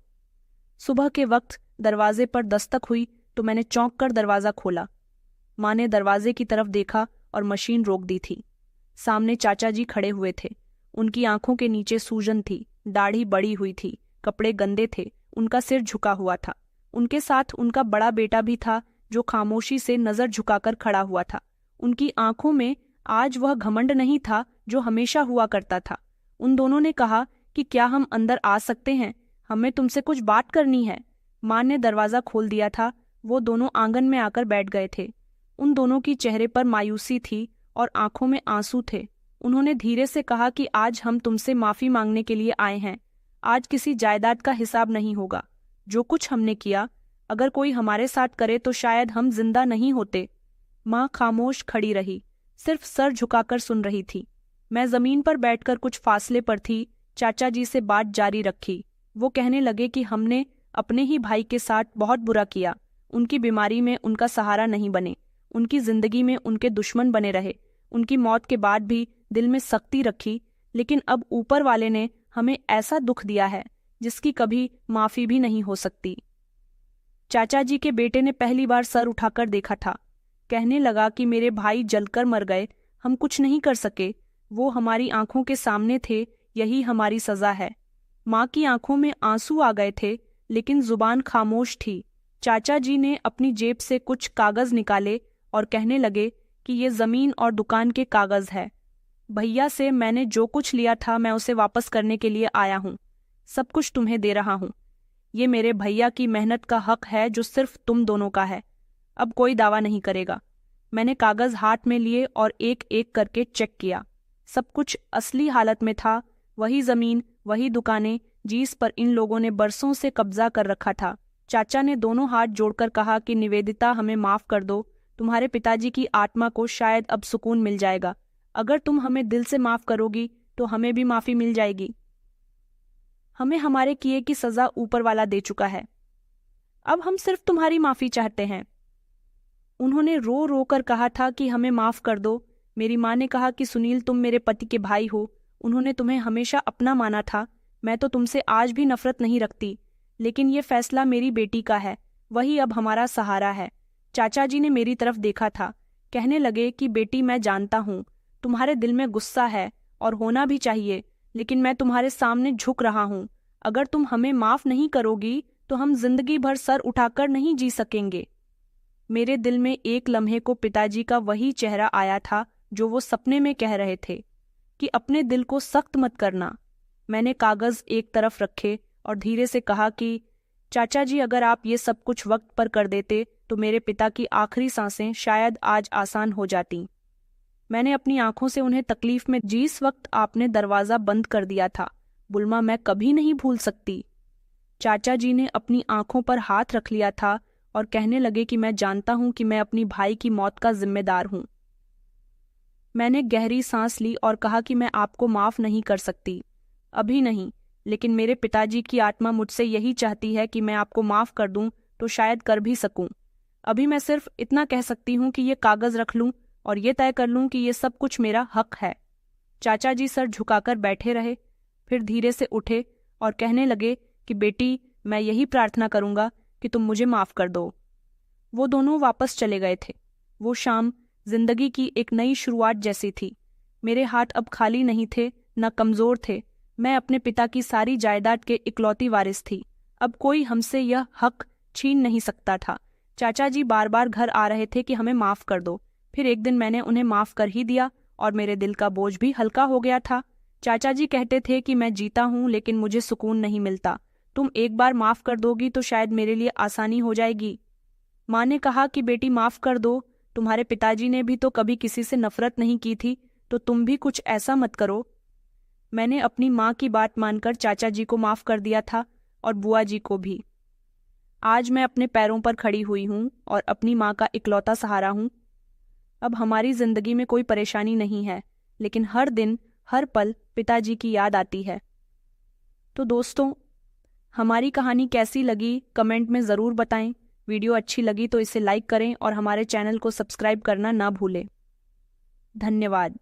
सुबह के वक्त दरवाजे पर दस्तक हुई तो मैंने चौंक कर दरवाज़ा खोला। माँ ने दरवाजे की तरफ देखा और मशीन रोक दी थी। सामने चाचा जी खड़े हुए थे। उनकी आंखों के नीचे सूजन थी, दाढ़ी बड़ी हुई थी, कपड़े गंदे थे, उनका सिर झुका हुआ था। उनके साथ उनका बड़ा बेटा भी था जो खामोशी से नजर झुकाकर खड़ा हुआ था। उनकी आंखों में आज वह घमंड नहीं था जो हमेशा हुआ करता था। उन दोनों ने कहा कि क्या हम अंदर आ सकते हैं, हमें तुमसे कुछ बात करनी है। माँ ने दरवाज़ा खोल दिया था। वो दोनों आंगन में आकर बैठ गए थे। उन दोनों की चेहरे पर मायूसी थी और आंखों में आंसू थे। उन्होंने धीरे से कहा कि आज हम तुमसे माफ़ी मांगने के लिए आए हैं। आज किसी जायदाद का हिसाब नहीं होगा। जो कुछ हमने किया, अगर कोई हमारे साथ करे तो शायद हम जिंदा नहीं होते। माँ खामोश खड़ी रही, सिर्फ सर झुकाकर सुन रही थी। मैं जमीन पर बैठकर कुछ फासले पर थी। चाचा जी से बात जारी रखी। वो कहने लगे कि हमने अपने ही भाई के साथ बहुत बुरा किया। उनकी बीमारी में उनका सहारा नहीं बने, उनकी जिंदगी में उनके दुश्मन बने रहे। उनकी मौत के बाद भी दिल में सख्ती रखी, लेकिन अब ऊपर वाले ने हमें ऐसा दुख दिया है जिसकी कभी माफ़ी भी नहीं हो सकती। चाचा जी के बेटे ने पहली बार सर उठाकर देखा था। कहने लगा कि मेरे भाई जलकर मर गए, हम कुछ नहीं कर सके, वो हमारी आंखों के सामने थे, यही हमारी सज़ा है। माँ की आंखों में आंसू आ गए थे, लेकिन जुबान खामोश थी। चाचा जी ने अपनी जेब से कुछ कागज़ निकाले और कहने लगे कि ये ज़मीन और दुकान के कागज़ है। भैया से मैंने जो कुछ लिया था मैं उसे वापस करने के लिए आया हूँ। सब कुछ तुम्हें दे रहा हूँ। ये मेरे भैया की मेहनत का हक है जो सिर्फ तुम दोनों का है। अब कोई दावा नहीं करेगा। मैंने कागज़ हाथ में लिए और एक एक करके चेक किया। सब कुछ असली हालत में था। वही ज़मीन, वही दुकानें जिस पर इन लोगों ने बरसों से कब्जा कर रखा था। चाचा ने दोनों हाथ जोड़कर कहा कि निवेदिता, हमें माफ़ कर दो। तुम्हारे पिताजी की आत्मा को शायद अब सुकून मिल जाएगा। अगर तुम हमें दिल से माफ़ करोगी तो हमें भी माफ़ी मिल जाएगी। हमें हमारे किए की सज़ा ऊपर वाला दे चुका है। अब हम सिर्फ तुम्हारी माफ़ी चाहते हैं। उन्होंने रो रो कर कहा था कि हमें माफ़ कर दो। मेरी माँ ने कहा कि सुनील, तुम मेरे पति के भाई हो, उन्होंने तुम्हें हमेशा अपना माना था। मैं तो तुमसे आज भी नफरत नहीं रखती, लेकिन ये फैसला मेरी बेटी का है, वही अब हमारा सहारा है। चाचा जी ने मेरी तरफ देखा था। कहने लगे कि बेटी, मैं जानता हूँ तुम्हारे दिल में गुस्सा है और होना भी चाहिए, लेकिन मैं तुम्हारे सामने झुक रहा हूँ। अगर तुम हमें माफ़ नहीं करोगी तो हम जिंदगी भर सर उठाकर नहीं जी सकेंगे। मेरे दिल में एक लम्हे को पिताजी का वही चेहरा आया था जो वो सपने में कह रहे थे कि अपने दिल को सख्त मत करना। मैंने कागज़ एक तरफ रखे और धीरे से कहा कि चाचा जी, अगर आप ये सब कुछ वक्त पर कर देते तो मेरे पिता की आखिरी सांसें शायद आज आसान हो जाती। मैंने अपनी आंखों से उन्हें तकलीफ में जिस वक्त आपने दरवाज़ा बंद कर दिया था, बुल्मा, मैं कभी नहीं भूल सकती। चाचा जी ने अपनी आंखों पर हाथ रख लिया था और कहने लगे कि मैं जानता हूं कि मैं अपनी भाई की मौत का जिम्मेदार हूं। मैंने गहरी सांस ली और कहा कि मैं आपको माफ़ नहीं कर सकती, अभी नहीं, लेकिन मेरे पिताजी की आत्मा मुझसे यही चाहती है कि मैं आपको माफ़ कर दूं तो शायद कर भी सकूं। अभी मैं सिर्फ इतना कह सकती हूं कि ये कागज़ रख लूं और ये तय कर लूं कि ये सब कुछ मेरा हक है। चाचा जी सर झुकाकर बैठे रहे, फिर धीरे से उठे और कहने लगे कि बेटी, मैं यही प्रार्थना करूंगा कि तुम मुझे माफ़ कर दो। वो दोनों वापस चले गए थे। वो शाम जिंदगी की एक नई शुरुआत जैसी थी। मेरे हाथ अब खाली नहीं थे, न कमज़ोर थे। मैं अपने पिता की सारी जायदाद के इकलौती वारिस थी। अब कोई हमसे यह हक छीन नहीं सकता था। चाचा जी बार बार घर आ रहे थे कि हमें माफ़ कर दो। फिर एक दिन मैंने उन्हें माफ़ कर ही दिया और मेरे दिल का बोझ भी हल्का हो गया था। चाचा जी कहते थे कि मैं जीता हूँ लेकिन मुझे सुकून नहीं मिलता। तुम एक बार माफ़ कर दोगी तो शायद मेरे लिए आसानी हो जाएगी। माँ ने कहा कि बेटी माफ़ कर दो, तुम्हारे पिताजी ने भी तो कभी किसी से नफरत नहीं की थी, तो तुम भी कुछ ऐसा मत करो। मैंने अपनी माँ की बात मानकर चाचा जी को माफ़ कर दिया था और बुआ जी को भी। आज मैं अपने पैरों पर खड़ी हुई हूँ और अपनी माँ का इकलौता सहारा हूँ। अब हमारी जिंदगी में कोई परेशानी नहीं है, लेकिन हर दिन हर पल पिताजी की याद आती है। तो दोस्तों, हमारी कहानी कैसी लगी कमेंट में ज़रूर बताएं। वीडियो अच्छी लगी तो इसे लाइक करें और हमारे चैनल को सब्सक्राइब करना ना भूलें। धन्यवाद।